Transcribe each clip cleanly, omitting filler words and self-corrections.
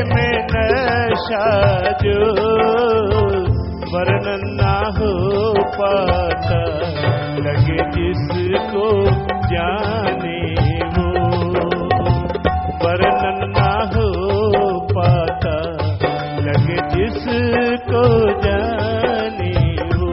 में नशा जो वर्णन ना हो पाता, लगे जिसको जाने वो वर्णन ना हो पाता, लगे जिसको जाने वो।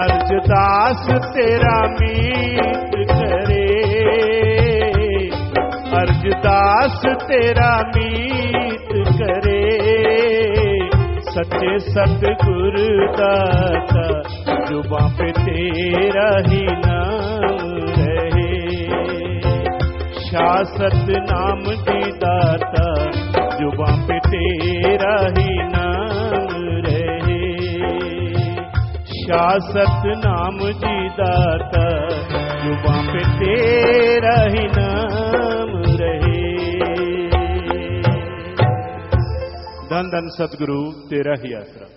अर्जदास तेरा मीत करे, अर्जदास तेरा मीत करे, सच्चे सतगुरु दाता, जुबां पे तेरा ही नाम रहे। शासत नाम जी दाता, जुबां पे तेरा ही नाम रहे। शासत नाम जी दाता, जुबां पे तेरा ही नाम रहे। धन धन सतगुरु तेरा ही आसरा।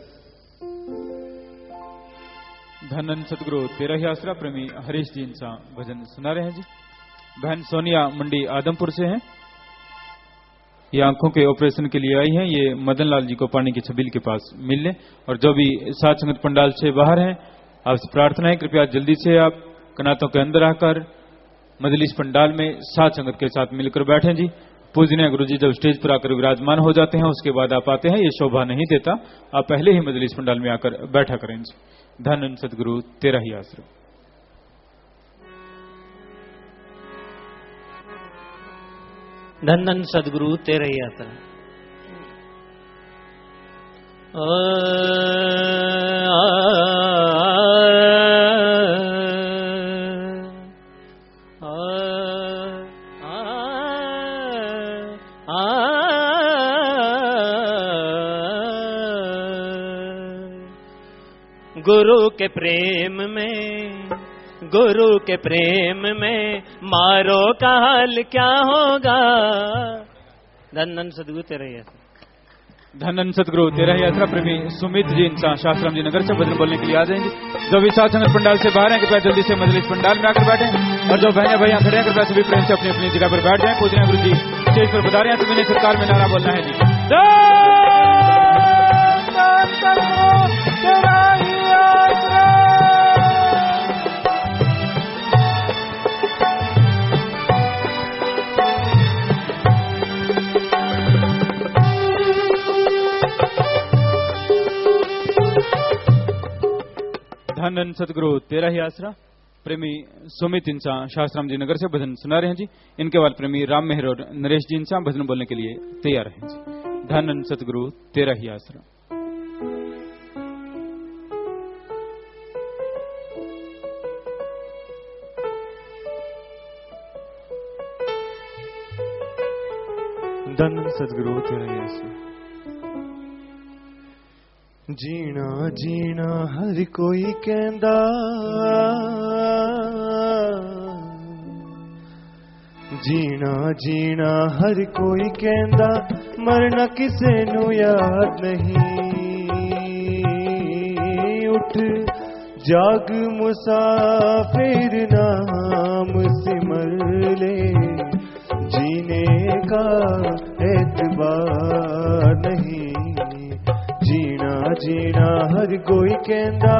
धन धन सतगुरु तेरा ही आसरा। प्रेमी हरीश जी इनसा भजन सुना रहे हैं जी। बहन सोनिया मंडी आदमपुर से हैं। ये आंखों के ऑपरेशन के लिए आई हैं। ये मदन लाल जी को पानी की छबील के पास मिलने, और जो भी साथ संगत पंडाल से बाहर हैं, आपसे प्रार्थना है कृपया जल्दी से आप कनातों के अंदर आकर मजलिस पंडाल में साथ संगत के साथ मिलकर बैठें जी। पूजनीय गुरु जी जब स्टेज पर आकर विराजमान हो जाते हैं, उसके बाद आप आते हैं, ये शोभा नहीं देता। आप पहले ही मजलिस पंडाल में आकर बैठा करें जी। धन सतगुरु तेरा ही आश्रय। धन धन सदगुरु तेरे ही आसरा। गुरु के प्रेम में, गुरु के प्रेम में मारो का हाल क्या होगा। धन धन सदगुरु तेरा ही आसरा। धन धन सतगुरु तेरा ही आसरा। प्रेमी सुमित जी इंसान शास्त्रम जी नगर से भजन बोलने के लिए आ जाएंगे। जो भी साथ संगत पंडाल से बाहर हैं कृपया जल्दी से मजलिस पंडाल में आकर बैठे, और जो बहने भैया खड़े हैं कृपया सभी प्रेम से अपनी अपनी जगह पर बैठ जाएं। पूजनीय गुरु जी स्टेज पर बता रहे हैं, सभी ने सरकार में नारा बोलना है जी। धन धन सतगुरु तेरा ही आसरा। प्रेमी सुमित इंसान शास्त्राम जी नगर से भजन सुना रहे हैं जी। इनके बाद प्रेमी राम मेहर और नरेश जी इंसान भजन बोलने के लिए तैयार हैं जी। धन धन सतगुरु तेरा ही आसरा। धन सतगुरु तेरा यीशु। जीना जीना हर कोई कहंदा, जीना जीना हर कोई कहंदा, मरना किसे नू याद नहीं। उठ जाग मुसाफिर नाम सिमर ले, जीने का एतबार नहीं। जीना जीना हर कोई कहंदा,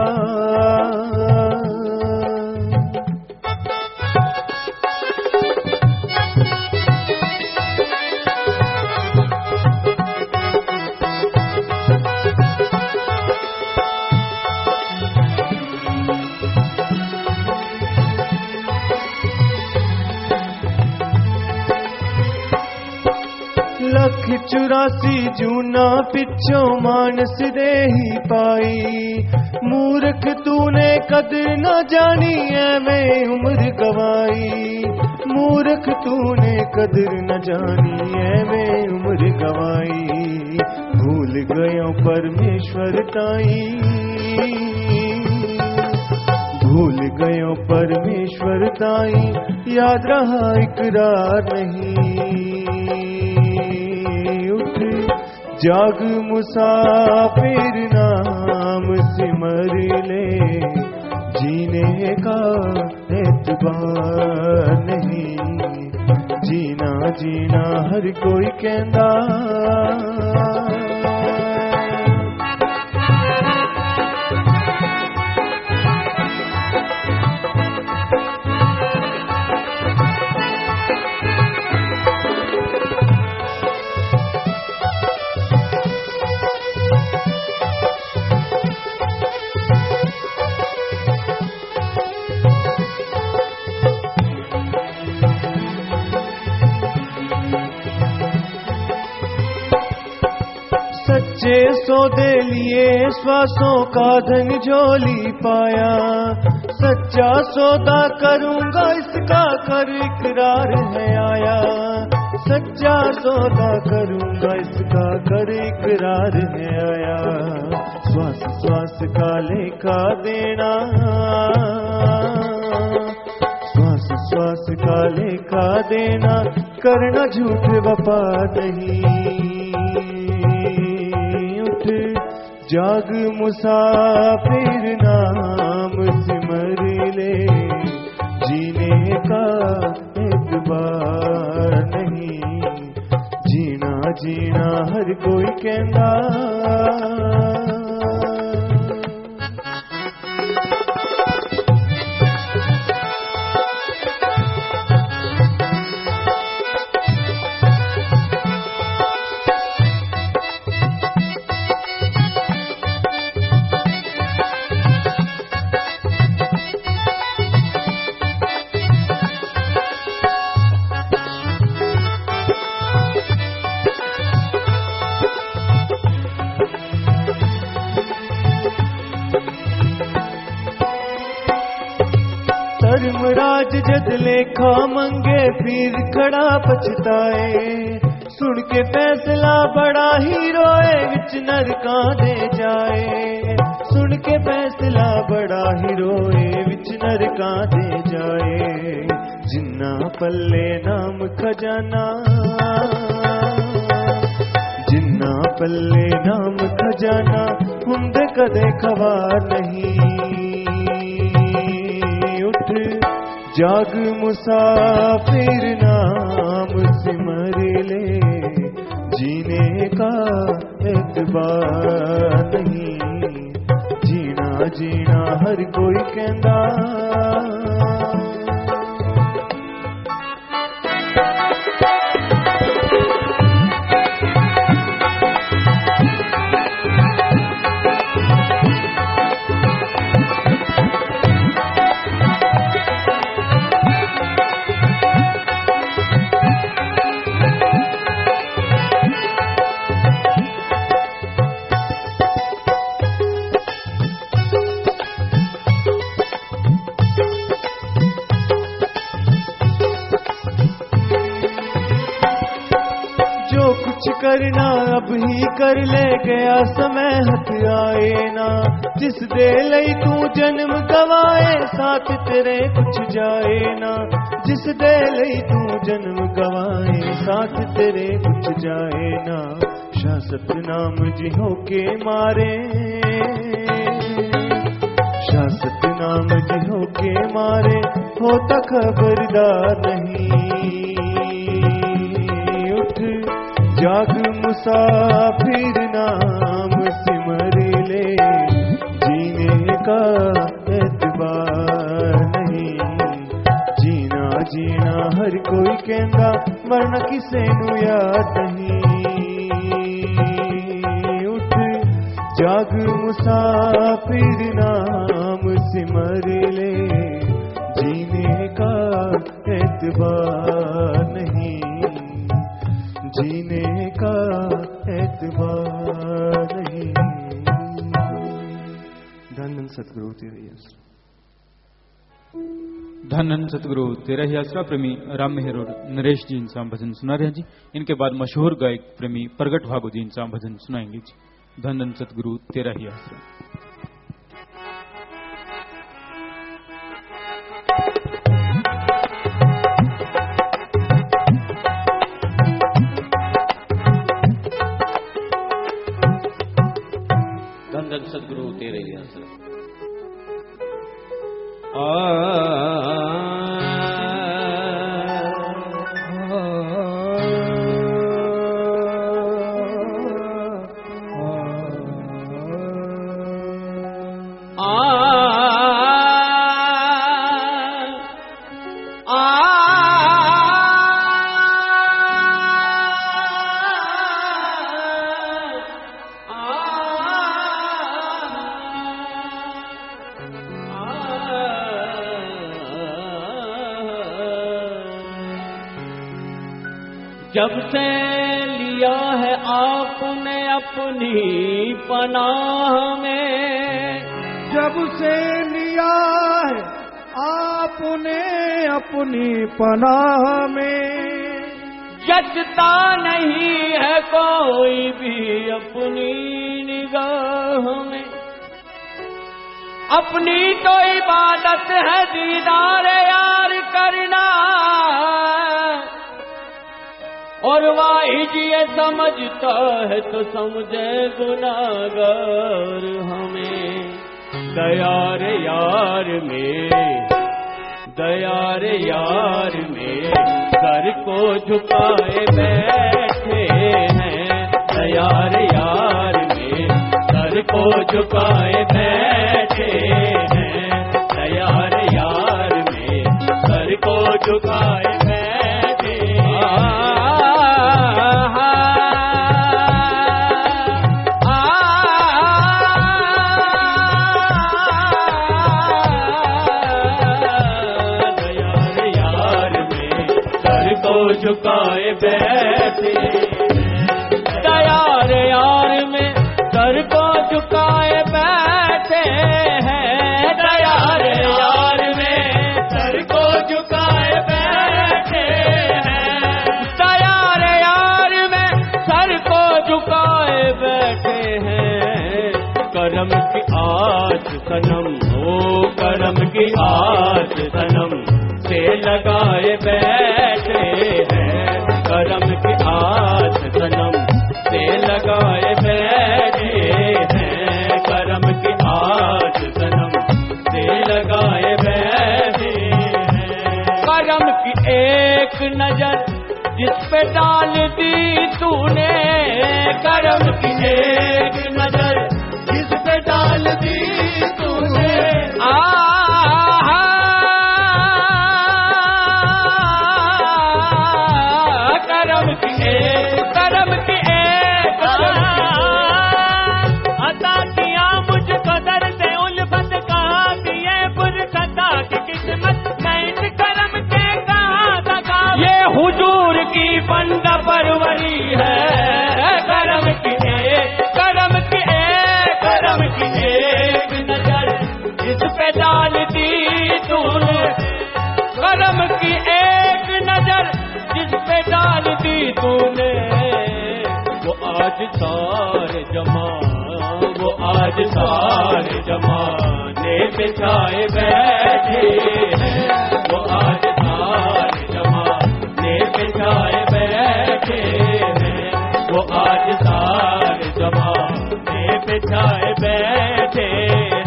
लख 84 जूना पिछों मानस दे ही पाई। मूर्ख तूने कदर न जानी एवें उम्र गवाई। मूर्ख तूने कदर न जानी एवें उम्र गवाई। भूल गयो परमेश्वर ताई, भूल गयो परमेश्वर ताई। याद रहा इकरार नहीं। जाग मुसाफिर नाम सिमर ले, जीने का एतबार नहीं। जीना जीना हर कोई कहंदा, सच्चे सौदे लिए श्वासों का धन झोली पाया। सच्चा सौदा करूंगा इसका कर इकरार है आया। सच्चा सौदा करूंगा इसका कर इकरार है आया। श्वास श्वास का लेखा देना, श्वास श्वास का लेखा देना। करना झूठ वफा नहीं। जाग मुसाफिर नाम सिमर ले, जीने का एतबार नहीं। जीना जीना हर कोई कहंदा, धर्मराज जद लेखा मंगे फिर खड़ा पछताए। सुन के फैसला बड़ा ही रोए विच नरकां दे जाए। सुन के फैसला बड़ा ही रोए विच नरकां दे जाए। जिन्ना पल्ले नाम खजाना, जिन्ना पल्ले नाम खजाना। हुंदे कदे खवार नहीं। जाग मुसाफिर नाम सिमर ले, जीने का एतबार नहीं। जीना जीना हर कोई कहंदा, करना अब ही कर ले, गया समय हथ आए ना। जिस दे लई तू जन्म गवाए, साथ तेरे कुछ जाए ना। जिस दे लई तू जन्म गवाए, साथ तेरे कुछ जाए ना। शाह सतनाम जी होके मारे, शाह सतनाम जी होके मारे, होता खबरदार नहीं। उठ जाग मुसाफिर नाम सिमर ले, जीने का एतबार नहीं। जीना जीना हर कोई कहंदा, मरना किसे नू याद नहीं। उठ जाग मुसाफिर नाम सिमर ले, जीने का एतबार नहीं। जीने का एतबार नहीं। धन सतगुरु तेरे ही आसरा। धन सतगुरु तेरा ही आसरा प्रेमी राम मेहर और नरेश जी इनसा भजन सुना रहे हैं जी। इनके बाद मशहूर गायक प्रेमी प्रगट भागो जी इनसा भजन सुनाएंगे जी। धन सतगुरु तेरा ही आसरा। धन सतगुरु तेरे ही आसरा। जब से लिया है आपने अपनी पनाह में, जब से लिया है आपने अपनी पनाह में, जचता नहीं है कोई भी अपनी निगाह में। अपनी तो इबादत है दीदार यार करना, और वाहिद ये समझता है तो समझे गुनाहगार हमें। दया रे यार में, दया रे यार में, सर को झुकाए बैठे हैं। दया रे यार में, सर को झुकाए बैठे हैं। दया रे यार में, सर को झुकाए बैठे हैं। झुकाए बैठे दया रे यार में, सर को झुकाए बैठे हैं। दया रे यार में, सर को झुकाए बैठे हैं। दया रे यार में, सर को झुकाए बैठे हैं। करम की आस सनम, ओ करम की आस सनम से लगाए बैठे हैं। करम की आस सनम से लगाए बैठे हैं। करम की आस सनम से लगाए बैठे हैं। करम की एक नजर जिस पे डाल दी तूने, करम की एक नजर जिस पे डाल दी तूने। करम की एक अता किया मुझको दर्द उल्फत का, दिए पुरखता की किस्मत मैं इस करम के कहाँ सका। ये हुजूर की बंदा परवरी है। करम की एक नजर जिस पे डाल दी तूने। करम की एक नजर जिस पे डाल दी तूने, वो आज सारे जमाने पे छाए बैठे हैं, वो आज सारे जमाने पे छाए बैठे हैं, वो आज सारे जमाने पे छाए बैठे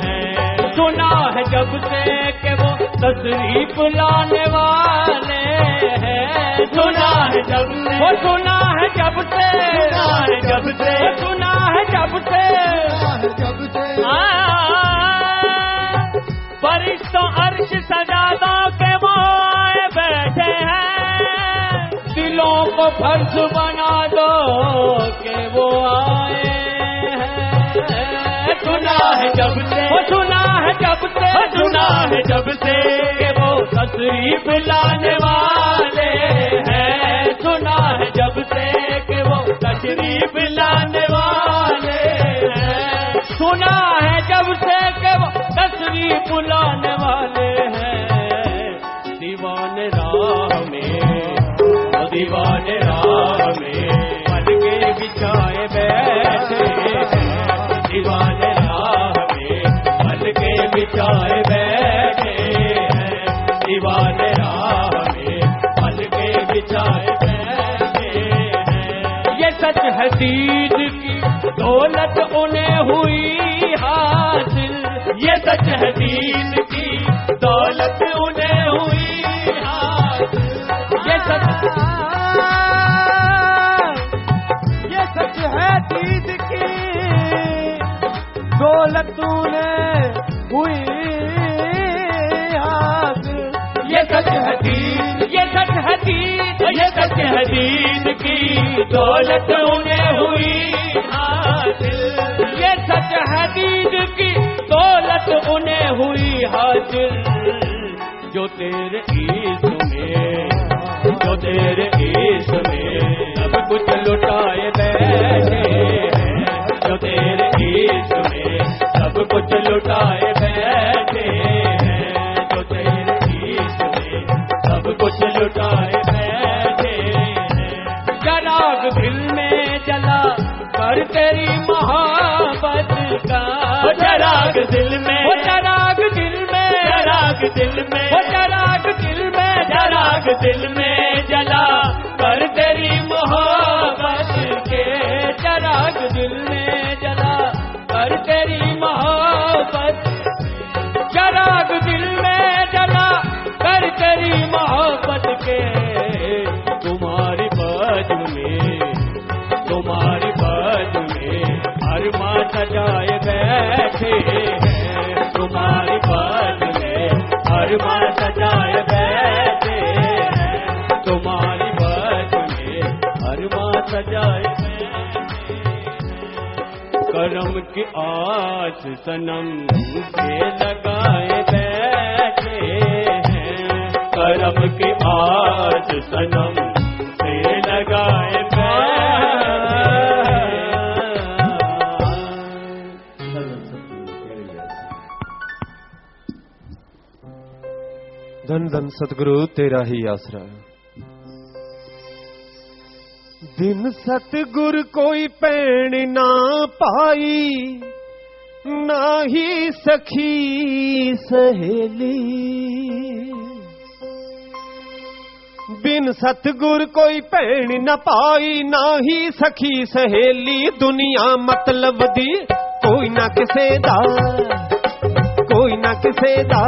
हैं। सुना है जब से कि वो तशरीफ लाने वाले हैं, सुना है जब से, वो सुना है जब से, सुना है जब से, सुना है जब से, फरिश्तों अर्श सजादों के वो आए बैठे हैं, दिलों को फर्ज बना दो कि वो आए हैं। सुना है जब से, वो सुना है जब से, सुना है जब से कि वो तशरीफ लाने वाले हैं, सुना है जब से कि वो तशरीफ लाने वाले हैं, सुना है जब से कि वो तशरीफ लाने वाले हैं। दीवाने राह में, दीवाने राह में पलके बिछाए बैठे हैं, दीवाने राह में पलके बिछाए बैठे हैं, दीवाने राह में पलके बिछाए बैठे हैं। ये सच है दीद की दौलत उन्हें हुई हासिल, ये सच है दीद की दौलत उन्हें हुई हासिल, ये सच है दीद की दौलत उन्हें हुई हासिल, ये सच है दीद, ये सच है दीद, ये सच है दीद की दौलत उन्हें हुई हासिल, ये सच है दीद की दौलत उन्हें हुई हासिल। जो तेरे इश्क में, जो तेरे इश्क में सब कुछ लुटाए बैठे हैं, जो तेरे इश्क में सब कुछ लुटाए बैठे हैं, जो तेरे इश्क में सब कुछ लुटाए बैठे हैं। चराग दिल में जला कर तेरी मोहब्बत का, चराग दिल में, चराग दिल में, चराग दिल में, चराग दिल में, चराग दिल में जला कर तेरी मोहब्बत के, चराग दिल में जला कर तेरी मोहब्बत, चराग दिल में जला कर तेरी मोहब्बत के। तुम्हारी बाजू में, तुम्हारी बाजू में अरमा सजाए बैठे हैं, तुम्हारी बाजू में अरमा सजाए बैठे हैं, तुम्हारी बाजू में अरमा सजाए बैठे हैं। करम की आस सनम से लगाए बैठे हैं, करम की आस सनम से लगाए धन धन सतगुरु तेरा ही आसरा। दिन सतगुर कोई पैण ना पाई, ना ही सखी सहेली, बिन सतगुर कोई पैण न पाई, ना ही सखी सहेली, दुनिया मतलब दी कोई ना किसे दा, कोई ना किसे दा,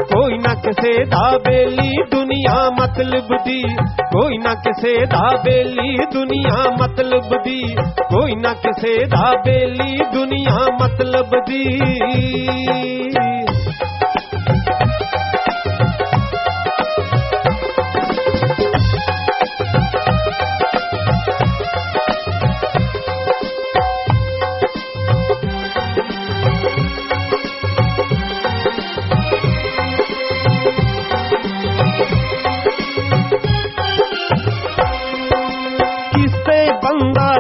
कोई ना किसे दा बेली, दुनिया मतलब दी कोई ना किसे दा बेली, दुनिया मतलब दी कोई ना किसे दा बेली, दुनिया मतलब दी।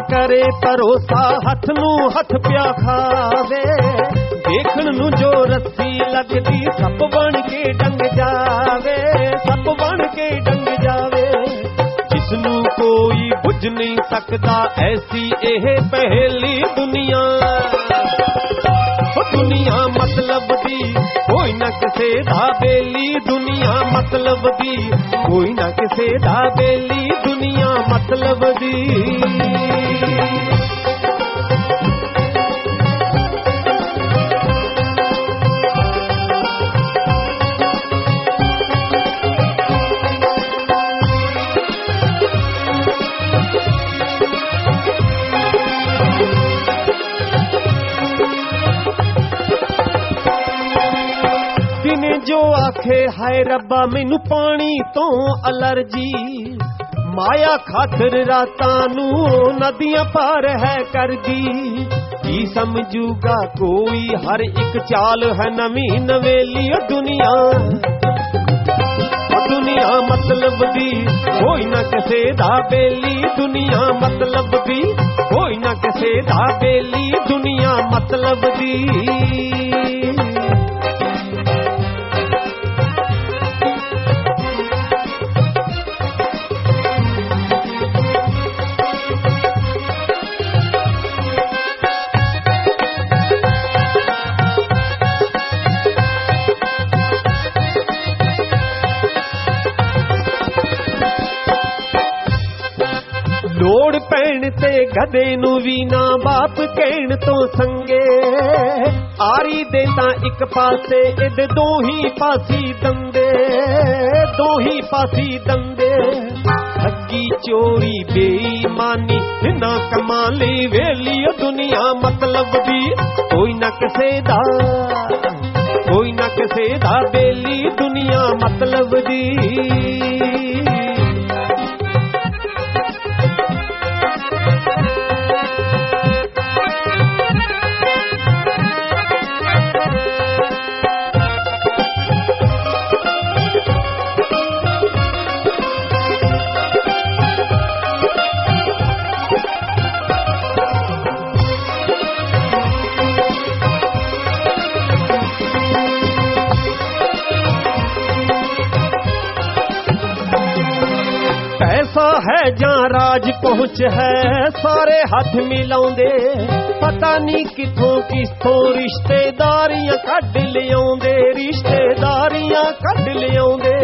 करे परोसा हथ नू हथ प्या खावे, देखण नू जो रस्सी लगदी सप बन के डंग जावे, सप बन के डंग जावे, जिसनू कोई बुझ नहीं सकता ऐसी एह पहेली दुनिया। किसे दा बेली दुनिया मतलब दी, कोई ना किसे दा बेली दुनिया मतलब दी। जो आखे हाय रब्बा मैनू पानी तो अलर्जी, माया खातर रातां नू नदियां पार है कर दी। की समझूगा कोई हर एक चाल है नवी नवेली दुनिया, दुनिया मतलब दी, कोई ना किसे दा बेली दुनिया मतलब दी, कोई ना किसे दा बेली दुनिया मतलब दी। लोड़ पैण ते गधे नू भी ना बाप कहण तो संगे, आरी दे तां एक पासे इद दो ही पासी दंदे, दो ही पासी दंदे। ठगी चोरी बेईमानी ना कमाली वेली दुनिया मतलब दी, कोई ना किसे दा, कोई ना किसे दा बेली दुनिया मतलब दी। पैसा है जहां राज पहुंच है सारे हाथ मिलाउंदे, पता नहीं किथों किथों रिश्तेदारियां कढ लियाउंदे, रिश्तेदारियां कढ लियाउंदे।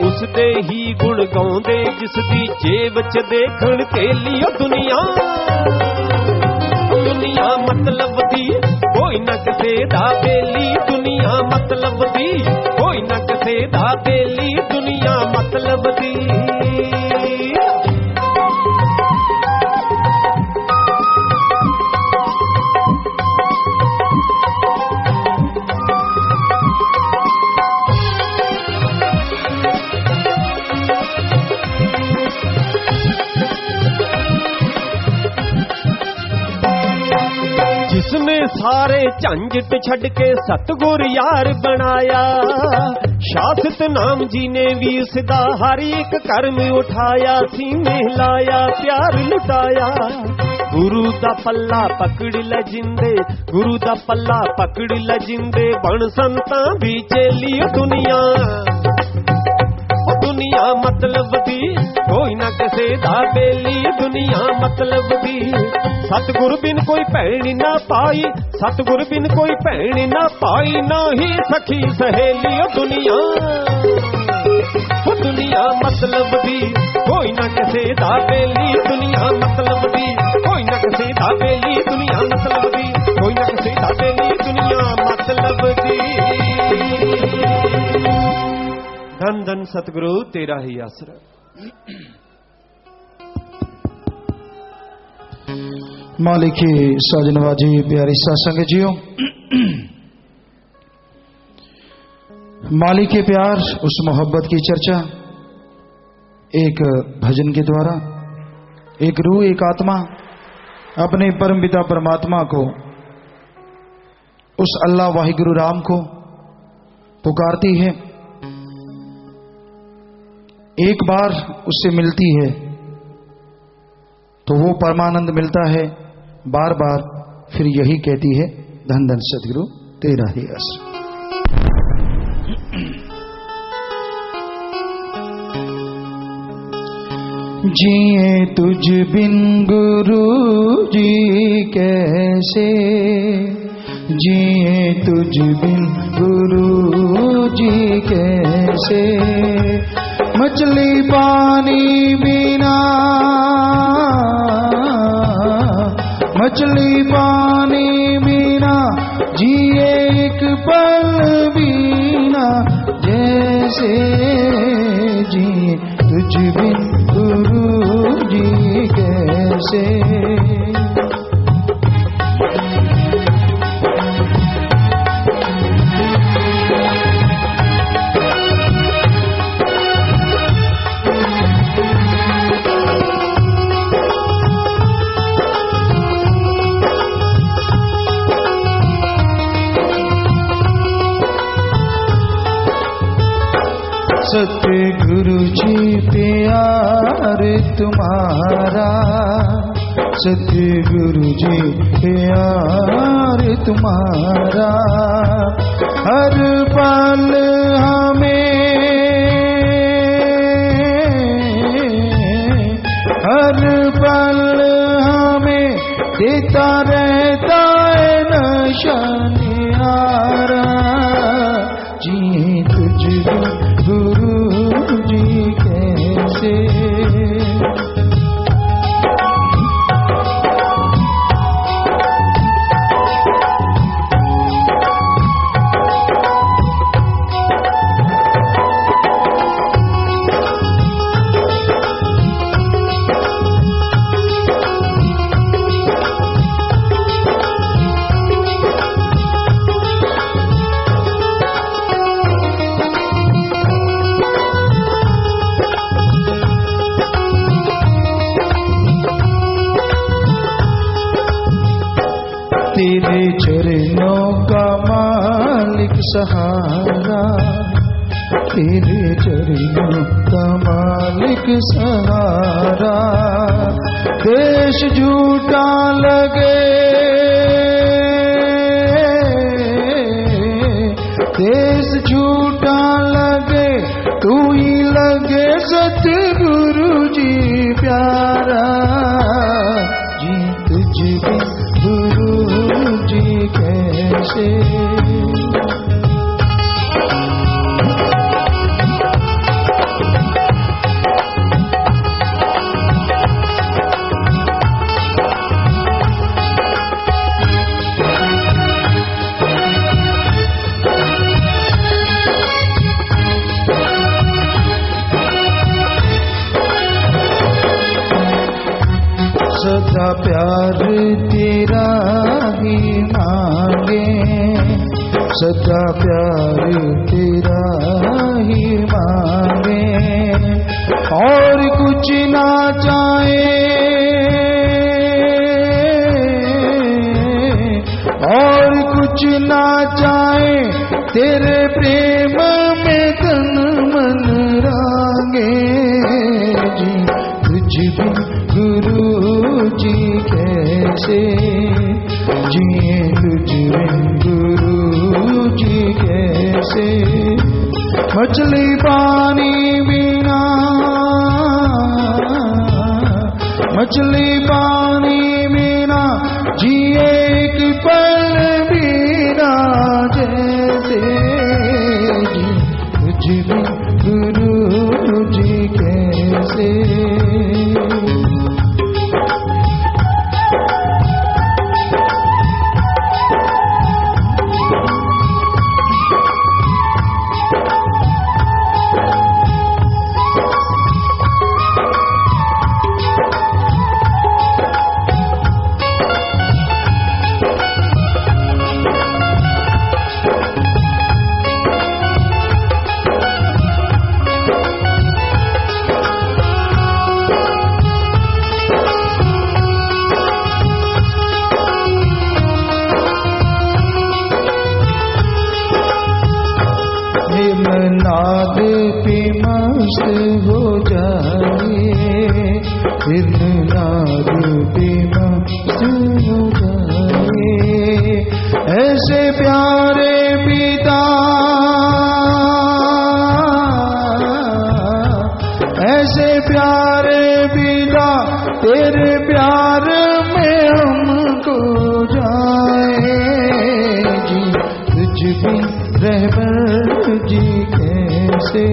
उस दे ही गुण गाउंदे जिस दी जेब च देखण के लिए दुनिया, दुनिया मतलब दी, कोई ना किसे दा बेली दुनिया मतलब दी, कोई ना किसे दा बेली दुनिया मतलब दी। जिसने सारे झंझट छड़ के सतगुर यार बनाया, शासत नाम जी ने भी उसदा हर एक कर्म उठाया, सीने लाया प्यार लुटाया। गुरु दा पल्ला पकड़ ल जिंदे, गुरु दा पल्ला पकड़ ल जिंदे, बन संतां भी चेली दुनिया, दुनिया मतलब दी, कोई ना किसे दा बेली दुनिया मतलब दी। सतगुर बिन कोई भैण ना पाई, सतगुर बिन कोई भैण ना पाई, ना ही सखी सहेली दुनिया, दुनिया मतलब दी, कोई ना किसे दा बेली दुनिया मतलब दी, कोई ना किसे दा बेली दुनिया मतलब दी, कोई ना किसे दा बेली दुनिया मतलब दी। धन धन सतगुरु तेरा ही आसरा। मालिकी साजनवाजी प्यारी सत्संग जियो, मालिक के प्यार उस मोहब्बत की चर्चा एक भजन के द्वारा, एक रूह एक आत्मा अपने परम पिता परमात्मा को, उस अल्लाह वाहिगुरु राम को पुकारती है, एक बार उससे मिलती है तो वो परमानंद मिलता है, बार बार फिर यही कहती है धन धन सतगुरु तेरा ही आसरा। जिए तुझ बिन गुरु जी कैसे, जिए तुझ बिन गुरु जी कैसे, मछली पानी बिना, मछली पानी बिना जिए एक पल बिना, जैसे जिए तुझ बिन गुरु जी कैसे। सतगुरु जी प्यार तुम्हारा, सतगुरु जी प्यार तुम्हारा, हर पल हमें, हर पल हमें देता रहता है नशा न्यारा, जी तुझ गुरु जी कैसे। तेरे चरणों का मालिक सहारा, तेरे चरणों का मालिक सहारा, देश झूठा लगे, देश झूठा लगे, तू ही लगे सतगुरु जी प्यारा, जी तुझ भी गुरु जी कैसे। सदा प्यार तेरा ही मांगे, सदा प्यार तेरा ही मांगे, और कुछ ना चाहे, और कुछ ना चाहे, तेरे प्रेम में तन मन रांगे, जी तुझ भी गुरु जी कैसे, जिए तुझ बिन गुरु जी कैसे, मछली पानी बिना, मछली पानी बिना जिए एक पल बिना, जैसे जी तुझ बिन गुरु जी कैसे। नाद पे मस्त हो जाए, फिर नाद पे मस्त हो जाए, ऐसे प्यारे पिता, ऐसे प्यारे पिता, तेरे प्यार में हमको जाए, जी तुझ भी रहबर जी कैसे।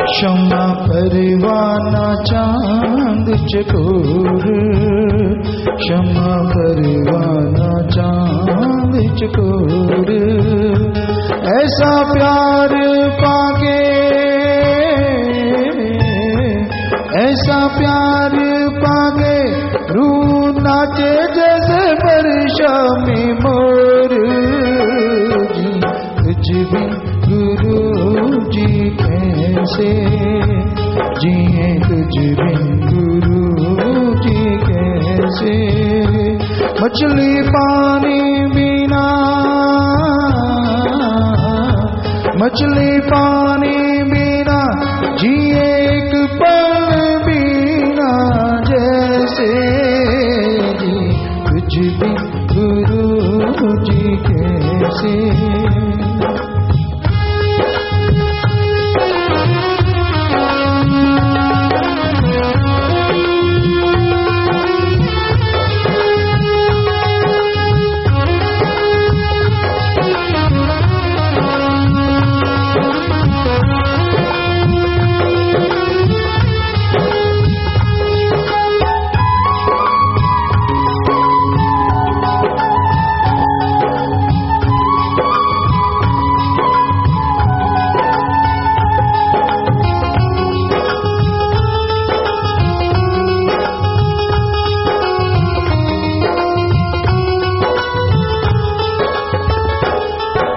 क्षमा परवाना चांद चकोर, क्षमा परवाना चांद चकोर, ऐसा प्यार पाके, ऐसा प्यार पाके रूह नाचे जैसे वर्षा में मोर। जी तुझ भी गुरु जी कैसे जिए, तुझ बिन गुरु जी कैसे। मछली पानी बिना, मछली पानी बिना जिए एक पल बिना जैसे। जी तुझ बिन गुरु जी कैसे।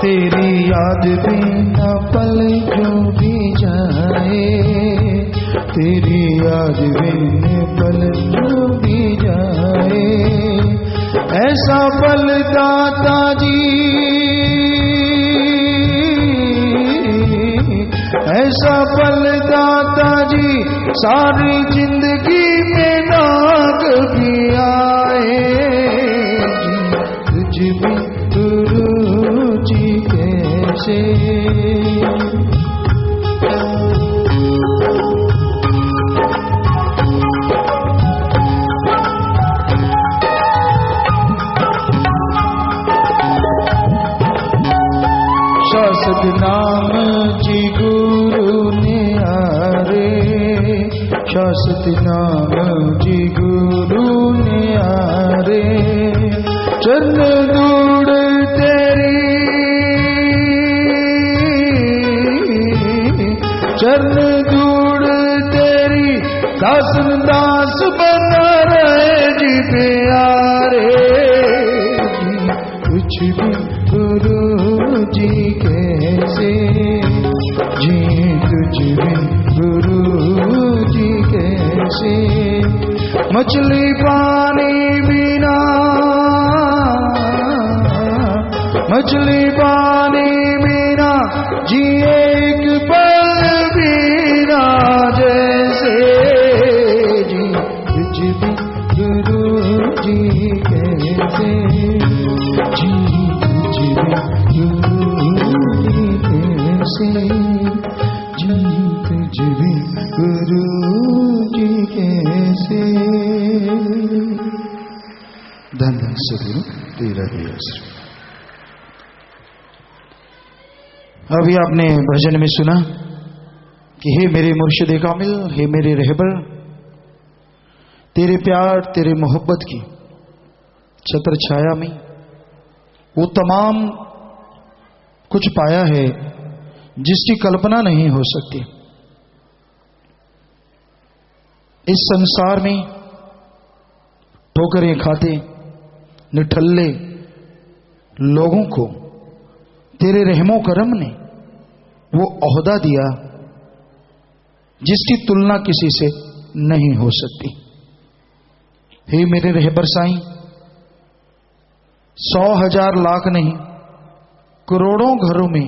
तेरी याद बिना पल जो भी जाए, तेरी याद बिना पल जो भी जाए। ऐसा पल दाता जी, ऐसा पल दाता जी सारी जिंदगी में ना कभी आए। तुझ भी गुरु जी कैसे। शासक नाम जी गुरु ने आरे, शासक नाम जी गुरु ने आरे। चरण धूड़ तेरी, चरण धूड़ तेरी दासन दास बना रहे जी प्यारे। कुछ भी गुरु जी कैसे जी, तुझ भी गुरु जी कैसे। मछली पानी बिना, मछली पानी बिना जिए एक पल बिना जैसे। जी तुझ भी गुरु जी कैसे। जी तुझ भी गुरु जी कैसे। जी तुझ भी गुरु जी कैसे। धन धन सदगुरु तेरा भी आश्रय। अभी आपने भजन में सुना कि हे मेरे मुर्शिद कामिल, हे मेरे रहबर, तेरे प्यार तेरे मोहब्बत की छत्र छाया में वो तमाम कुछ पाया है जिसकी कल्पना नहीं हो सकती। इस संसार में ठोकरें खाते निठल्ले लोगों को तेरे रहमो करम ने वो ओहदा दिया जिसकी तुलना किसी से नहीं हो सकती। हे मेरे रहबर साईं, 100,000 लाख नहीं, करोड़ों घरों में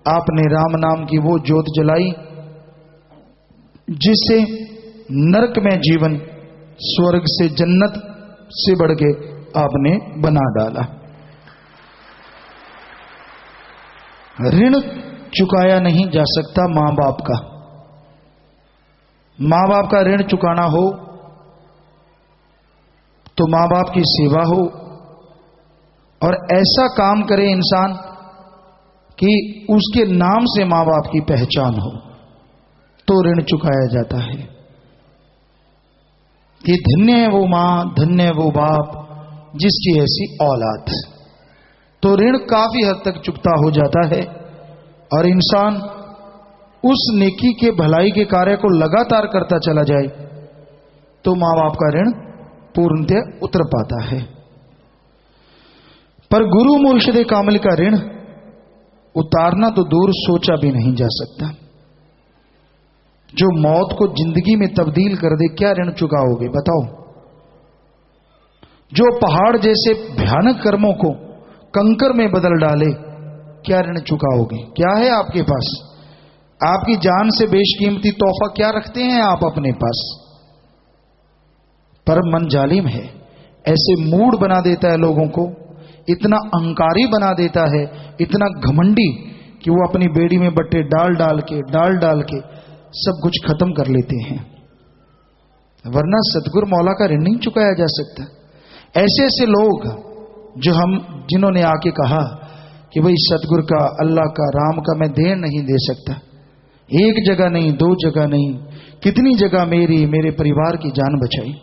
आपने राम नाम की वो ज्योत जलाई जिससे नरक में जीवन स्वर्ग से जन्नत से बढ़ के आपने बना डाला। ऋण चुकाया नहीं जा सकता मां बाप का। मां बाप का ऋण चुकाना हो तो मां बाप की सेवा हो और ऐसा काम करे इंसान कि उसके नाम से मां बाप की पहचान हो, तो ऋण चुकाया जाता है। कि धन्य है वो मां, धन्य है वो बाप जिसकी ऐसी औलाद। तो ऋण काफी हद तक चुकता हो जाता है और इंसान उस नेकी के भलाई के कार्य को लगातार करता चला जाए तो मां बाप का ऋण पूर्णतः उतर पाता है। पर गुरु मुर्शिद कामिल का ऋण उतारना तो दूर सोचा भी नहीं जा सकता। जो मौत को जिंदगी में तब्दील कर दे, क्या ऋण चुकाओगे बताओ? जो पहाड़ जैसे भयानक कर्मों को कंकर में बदल डाले, क्या ऋण चुकाओगे? क्या है आपके पास? आपकी जान से बेशकीमती तोहफा क्या रखते हैं आप अपने पास? पर मन जालिम है, ऐसे मूड बना देता है लोगों को, इतना अहंकारी बना देता है, इतना घमंडी कि वो अपनी बेड़ी में बट्टे डाल डाल के सब कुछ खत्म कर लेते हैं। वरना सतगुरु मौला का ऋण नहीं चुकाया जा सकता। ऐसे ऐसे लोग जिन्होंने आके कहा कि भाई सतगुरु का, अल्लाह का, राम का मैं देन नहीं दे सकता, एक जगह नहीं, दो जगह नहीं, कितनी जगह मेरे परिवार की जान बचाई,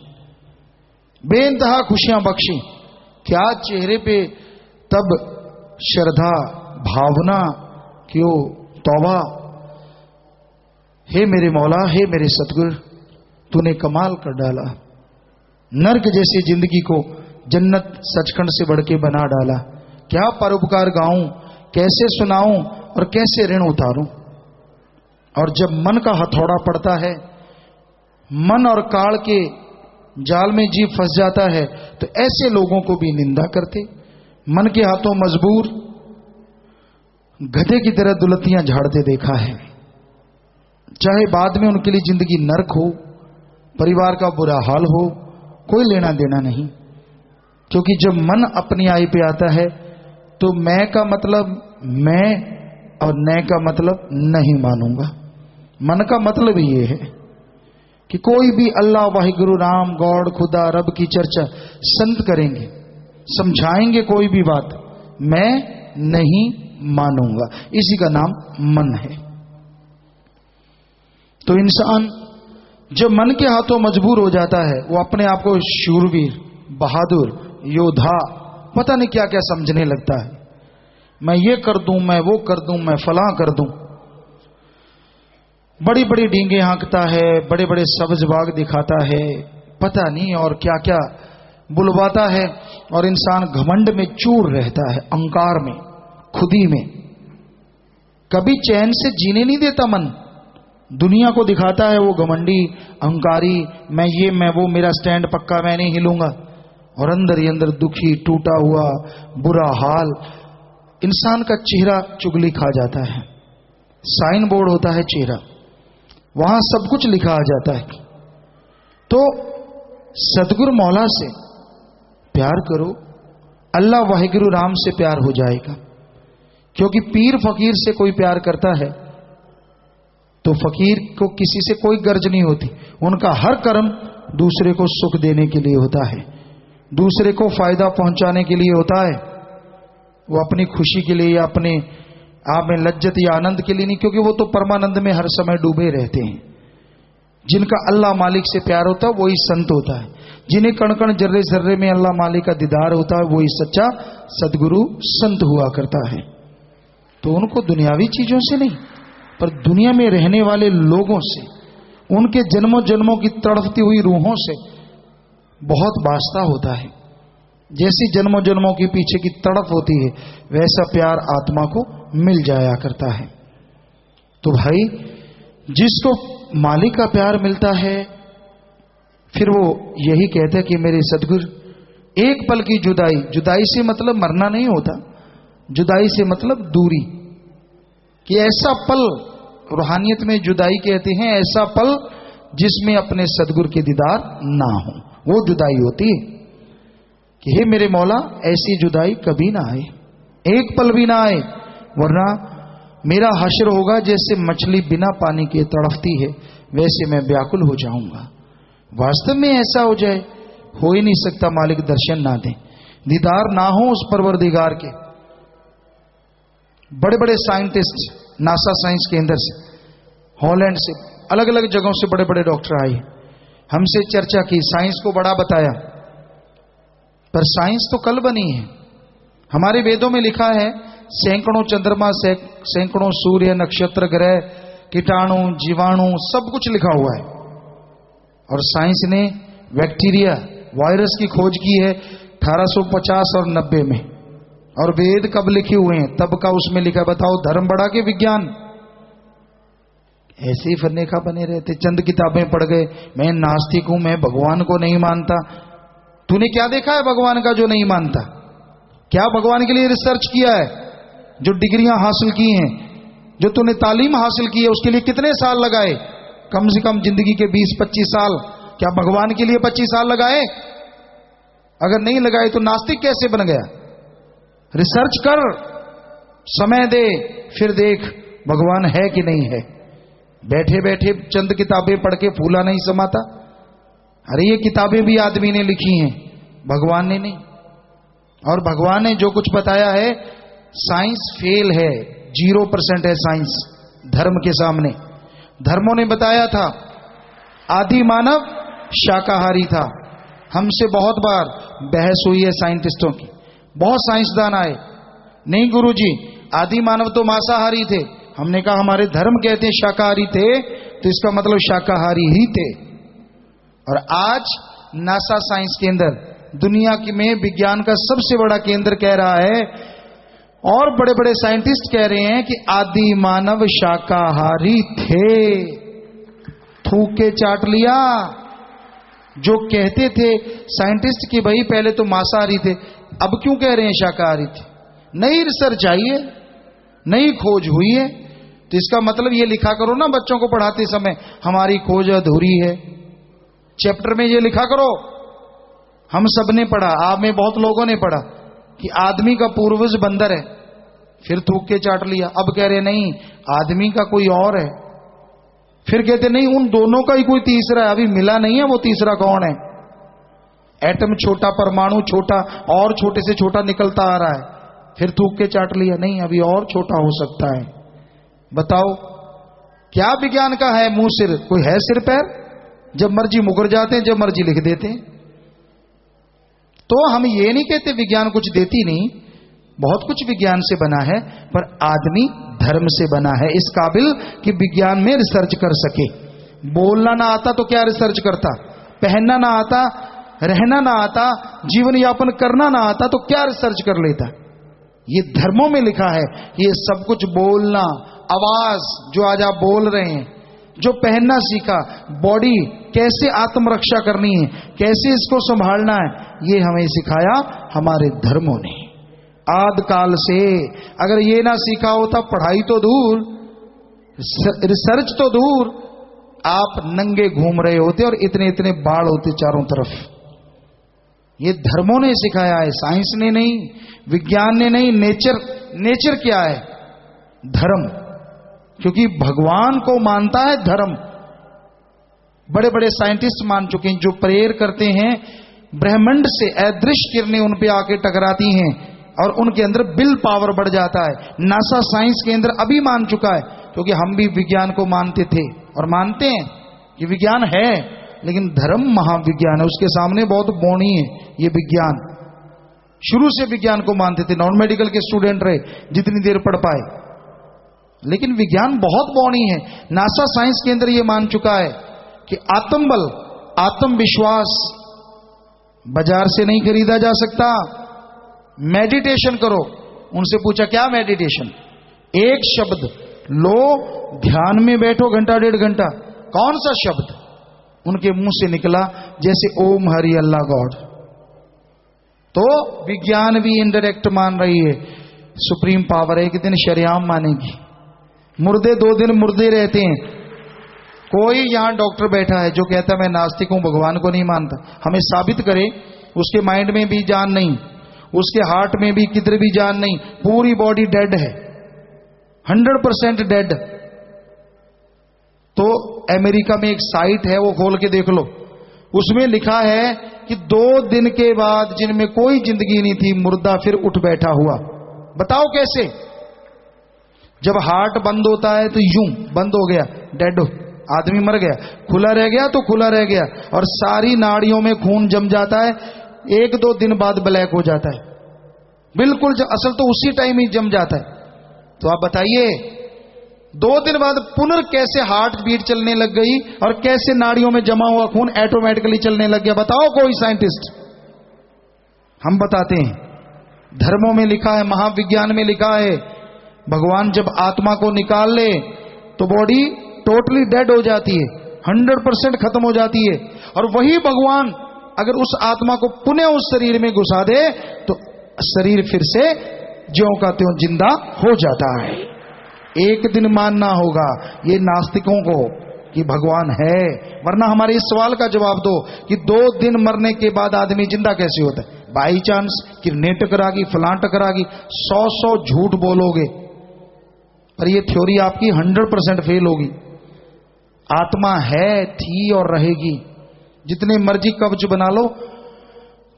बेइंतहा खुशियां बख्शी। क्या चेहरे पे तब श्रद्धा, भावना, क्यों तौबा। हे मेरे मौला, हे मेरे सतगुरु, तूने कमाल कर डाला। नर्क जैसी जिंदगी को जन्नत सचखंड से बढ़ के बना डाला। क्या परोपकार गाऊं, कैसे सुनाऊं और कैसे ऋण उतारूं। और जब मन का हथौड़ा पड़ता है, मन और काल के जाल में जीव फंस जाता है, तो ऐसे लोगों को भी निंदा करते, मन के हाथों मजबूर गधे की तरह दुलतियां झाड़ते देखा है। चाहे बाद में उनके लिए जिंदगी नरक हो, परिवार का बुरा हाल हो, कोई लेना देना नहीं। क्योंकि जब मन अपनी आई पे आता है तो मैं का मतलब मैं और न का मतलब नहीं मानूंगा। मन का मतलब ही ये है कि कोई भी अल्लाह, वाहिगुरु, राम, गॉड, खुदा, रब की चर्चा संत करेंगे, समझाएंगे कोई भी बात, मैं नहीं मानूंगा। इसी का नाम मन है। तो इंसान जब मन के हाथों मजबूर हो जाता है, वो अपने आप को शूरवीर, बहादुर, योद्धा, पता नहीं क्या क्या समझने लगता है। मैं ये कर दूं, मैं वो कर दूं, मैं फलां कर दूं। बड़ी बड़ी डींगे हाँकता है, बड़े बड़े सब्ज बाग दिखाता है, पता नहीं और क्या क्या बुलवाता है। और इंसान घमंड में चूर रहता है, अहंकार में, खुदी में। कभी चैन से जीने नहीं देता मन। दुनिया को दिखाता है वो घमंडी, अहंकारी, मैं ये, मैं वो, मेरा स्टैंड पक्का, मैं नहीं हिलूंगा। और अंदर ही अंदर दुखी, टूटा हुआ, बुरा हाल। इंसान का चेहरा चुगली खा जाता है। साइन बोर्ड होता है चेहरा, वहां सब कुछ लिखा आ जाता है। तो सतगुरु मौला से प्यार करो, अल्लाह वाहिगुरु राम से प्यार हो जाएगा। क्योंकि पीर फकीर से कोई प्यार करता है तो फकीर को किसी से कोई गर्ज नहीं होती। उनका हर कर्म दूसरे को सुख देने के लिए होता है, दूसरे को फायदा पहुंचाने के लिए होता है। वो अपनी खुशी के लिए या अपने आप में लज्जत या आनंद के लिए नहीं, क्योंकि वो तो परमानंद में हर समय डूबे रहते हैं। जिनका अल्लाह मालिक से प्यार होता है वही संत होता है। जिन्हें कण कण जर्रे जर्रे में अल्लाह मालिक का दीदार होता है वही सच्चा सदगुरु संत हुआ करता है। तो उनको दुनियावी चीजों से नहीं, पर दुनिया में रहने वाले लोगों से, उनके जन्मों जन्मों की तड़पती हुई रूहों से बहुत वास्ता होता है। जैसी जन्मों जन्मों के पीछे की तड़प होती है, वैसा प्यार आत्मा को मिल जाया करता है। तो भाई, जिसको मालिक का प्यार मिलता है, फिर वो यही कहते हैं कि मेरे सदगुरु, एक पल की जुदाई, जुदाई से मतलब मरना नहीं होता, जुदाई से मतलब दूरी, कि ऐसा पल, रूहानियत में जुदाई कहते हैं ऐसा पल जिसमें अपने सदगुरु के दीदार ना हो, वो जुदाई होती है। कि हे मेरे मौला, ऐसी जुदाई कभी ना आए, एक पल भी ना आए, वरना मेरा हश्र होगा जैसे मछली बिना पानी के तड़पती है, वैसे मैं व्याकुल हो जाऊंगा। वास्तव में ऐसा हो जाए, हो ही नहीं सकता, मालिक दर्शन ना दें, दीदार ना हो उस परवरदिगार के। बड़े बड़े साइंटिस्ट नासा साइंस केंद्र से, हॉलैंड से, अलग अलग जगहों से बड़े बड़े डॉक्टर आए, हमसे चर्चा की, साइंस को बड़ा बताया, पर साइंस तो कल बनी है। हमारे वेदों में लिखा है सैकड़ों चंद्रमा, सैकड़ों सूर्य, नक्षत्र, ग्रह, कीटाणु, जीवाणु, सब कुछ लिखा हुआ है। और साइंस ने बैक्टीरिया, वायरस की खोज की है 1850 और 90 में। और वेद कब लिखे हुए हैं? तब का उसमें लिखा, बताओ धर्म बढ़ा के विज्ञान। ऐसे ही फन्ने का बने रहते, चंद किताबें पढ़ गए, मैं नास्तिक हूं, मैं भगवान को नहीं मानता। तूने क्या देखा है भगवान का जो नहीं मानता? क्या भगवान के लिए रिसर्च किया है? जो डिग्रियां हासिल की हैं, जो तूने तालीम हासिल की है, उसके लिए कितने साल लगाए? कम से कम जिंदगी के 20-25 साल। क्या भगवान के लिए 25 साल लगाए? अगर नहीं लगाए तो नास्तिक कैसे बन गया? रिसर्च कर, समय दे, फिर देख भगवान है कि नहीं है। बैठे बैठे चंद किताबें पढ़ के फूला नहीं समाता। अरे ये किताबें भी आदमी ने लिखी हैं, भगवान ने नहीं। और भगवान ने जो कुछ बताया है, साइंस फेल है, 0% है साइंस धर्म के सामने। धर्मों ने बताया था आदि मानव शाकाहारी था। हमसे बहुत बार बहस हुई है साइंटिस्टों की, बहुत साइंसदान आए, नहीं गुरुजी आदि मानव तो मांसाहारी थे। हमने कहा हमारे धर्म कहते हैं शाकाहारी थे, तो इसका मतलब शाकाहारी ही थे। और आज नासा साइंस केंद्र, दुनिया की में विज्ञान का सबसे बड़ा केंद्र, कह रहा है, और बड़े बड़े साइंटिस्ट कह रहे हैं कि आदि मानव शाकाहारी थे। थूक के चाट लिया। जो कहते थे साइंटिस्ट कि भाई पहले तो मांसाहारी थे, अब क्यों कह रहे हैं शाकाहारी थे? नई रिसर्च आई है, नई खोज हुई है। तो इसका मतलब ये लिखा करो ना बच्चों को पढ़ाते समय, हमारी खोज अधूरी है। चैप्टर में ये लिखा करो। हम सब ने पढ़ा, आप में बहुत लोगों ने पढ़ा कि आदमी का पूर्वज बंदर है, फिर थूक के चाट लिया। अब कह रहे नहीं, आदमी का कोई और है। फिर कहते नहीं, उन दोनों का ही कोई तीसरा है, अभी मिला नहीं है वो तीसरा कौन है। एटम छोटा, परमाणु छोटा, और छोटे से छोटा निकलता आ रहा है, फिर थूक के चाट लिया। नहीं, अभी और छोटा हो सकता है। बताओ क्या विज्ञान का है मुंह सिर? कोई है सिर पैर? जब मर्जी मुकर जाते हैं, जब मर्जी लिख देते हैं। तो हम ये नहीं कहते विज्ञान कुछ देती नहीं, बहुत कुछ विज्ञान से बना है, पर आदमी धर्म से बना है, इस काबिल कि विज्ञान में रिसर्च कर सके। बोलना ना आता तो क्या रिसर्च करता? पहनना ना आता, रहना ना आता, जीवन यापन करना ना आता तो क्या रिसर्च कर लेता? ये धर्मों में लिखा है कि ये सब कुछ बोलना, आवाज जो आज आप बोल रहे हैं, जो पहनना सीखा, बॉडी कैसे आत्मरक्षा करनी है, कैसे इसको संभालना है, ये हमें सिखाया हमारे धर्मों ने आद काल से। अगर ये ना सीखा होता, पढ़ाई तो दूर, रिसर्च तो दूर, आप नंगे घूम रहे होते और इतने इतने बाढ़ होते चारों तरफ। ये धर्मों ने सिखाया है, साइंस ने नहीं, विज्ञान ने नहीं। नेचर क्या है? धर्म। क्योंकि भगवान को मानता है धर्म। बड़े बड़े साइंटिस्ट मान चुके हैं, जो प्रेयर करते हैं ब्रह्मांड से, अदृश्य किरणें उन पे आके टकराती हैं और उनके अंदर विल पावर बढ़ जाता है। नासा साइंस केंद्र अभी मान चुका है, क्योंकि हम भी विज्ञान को मानते थे और मानते हैं कि विज्ञान है, लेकिन धर्म महाविज्ञान है, उसके सामने बहुत बौनी है ये विज्ञान। शुरू से विज्ञान को मानते थे, नॉन मेडिकल के स्टूडेंट रहे जितनी देर पढ़ पाए, लेकिन विज्ञान बहुत बौनी है। नासा साइंस केंद्र ये मान चुका है कि आत्मबल, आत्मविश्वास बाजार से नहीं खरीदा जा सकता। मेडिटेशन करो। उनसे पूछा क्या मेडिटेशन? एक शब्द लो, ध्यान में बैठो घंटा 1.5 घंटा, कौन सा शब्द उनके मुंह से निकला? जैसे ओम हरि अल्लाह गॉड। तो विज्ञान भी इनडायरेक्ट मान रही है सुप्रीम पावर एक दिन शरेआम मानेगी। मुर्दे 2 दिन मुर्दे रहते हैं। कोई यहां डॉक्टर बैठा है जो कहता है मैं नास्तिक हूं, भगवान को नहीं मानता, हमें साबित करे। उसके माइंड में भी जान नहीं, उसके हार्ट में भी किधर भी जान नहीं, पूरी बॉडी डेड है, 100% डेड। तो अमेरिका में एक साइट है, वो खोल के देख लो, उसमें लिखा है कि 2 दिन के बाद जिनमें कोई जिंदगी नहीं थी, मुर्दा फिर उठ बैठा हुआ। बताओ कैसे? जब हार्ट बंद होता है तो यूं बंद हो गया, डेड हो, आदमी मर गया। खुला रह गया तो खुला रह गया, और सारी नाड़ियों में खून जम जाता है, 1-2 दिन बाद ब्लैक हो जाता है बिल्कुल। असल तो उसी टाइम ही जम जाता है। तो आप बताइए 2 दिन बाद पुनः कैसे हार्ट बीट चलने लग गई और कैसे नाड़ियों में जमा हुआ खून ऑटोमेटिकली चलने लग गया? बताओ कोई साइंटिस्ट। हम बताते हैं, धर्मों में लिखा है, महाविज्ञान में लिखा है, भगवान जब आत्मा को निकाल ले तो बॉडी टोटली डेड हो जाती है, 100% खत्म हो जाती है। और वही भगवान अगर उस आत्मा को पुनः उस शरीर में घुसा दे तो शरीर फिर से ज्यों का त्यों जिंदा हो जाता है। एक दिन मानना होगा ये नास्तिकों को कि भगवान है, वरना हमारे इस सवाल का जवाब दो कि 2 दिन मरने के बाद आदमी जिंदा कैसे होता है? बाई चांस किरने टकरागी, फलां टकरागी, 100 झूठ बोलोगे पर ये थ्योरी आपकी 100% फेल होगी। आत्मा है, थी और रहेगी। जितने मर्जी कवच बना लो,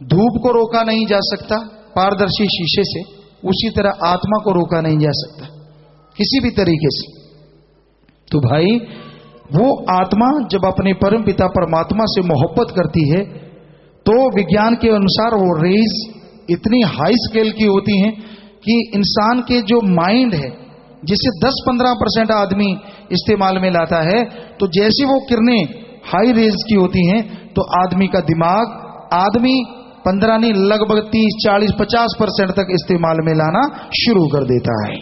धूप को रोका नहीं जा सकता पारदर्शी शीशे से, उसी तरह आत्मा को रोका नहीं जा सकता किसी भी तरीके से। तो भाई वो आत्मा जब अपने परम पिता परमात्मा से मोहब्बत करती है तो विज्ञान के अनुसार वो रेज इतनी हाई स्केल की होती हैं कि इंसान के जो माइंड है जिसे 10-15% आदमी इस्तेमाल में लाता है, तो जैसी वो किरणें हाई रेज की होती हैं तो आदमी का दिमाग, आदमी 15 नहीं लगभग 30, 40, 50% तक इस्तेमाल में लाना शुरू कर देता है।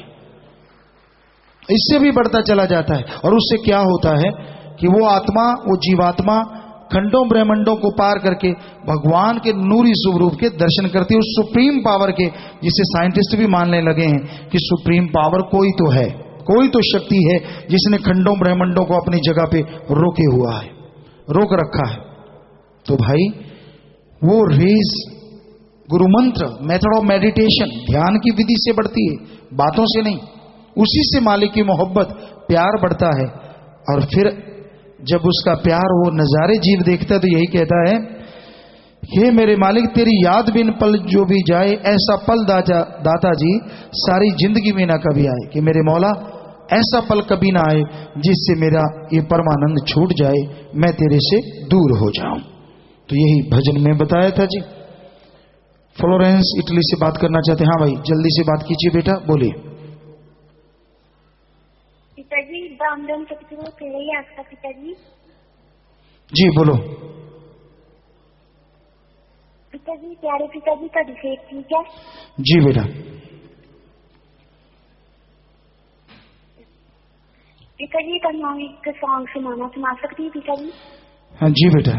इससे भी बढ़ता चला जाता है। और उससे क्या होता है कि वो आत्मा, वो जीवात्मा खंडों ब्रह्मंडों को पार करके भगवान के नूरी स्वरूप के दर्शन करती है, उस सुप्रीम पावर के, जिसे साइंटिस्ट भी मानने लगे हैं कि सुप्रीम पावर कोई तो है, कोई तो शक्ति है जिसने खंडों ब्रह्मंडों को अपनी जगह पे रोके हुआ है, रोक रखा है। तो भाई वो रेज गुरु मंत्र, मेथड ऑफ मेडिटेशन, ध्यान की विधि से बढ़ती है, बातों से नहीं। उसी से मालिक की मोहब्बत, प्यार बढ़ता है। और फिर जब उसका प्यार वो नजारे जीव देखता है तो यही कहता है, हे मेरे मालिक तेरी याद बिन पल जो भी जाए, ऐसा पल दाता जी सारी जिंदगी में ना कभी आए। कि मेरे मौला ऐसा पल कभी ना आए जिससे मेरा ये परमानंद छूट जाए, मैं तेरे से दूर हो जाऊं। तो यही भजन में बताया था जी। फ्लोरेंस इटली से बात करना चाहते हैं। हाँ भाई जल्दी से बात कीजिए बेटा, बोलिए। पिताजी दामदम सतगुरु तेरे आपका पिताजी। जी बोलो। पिताजी प्यारे पिताजी का डिफेक्ट ठीक है? जी बेटा। पिताजी का नाम एक सॉन्ग सुना सकती है पिताजी? हाँ जी बेटा।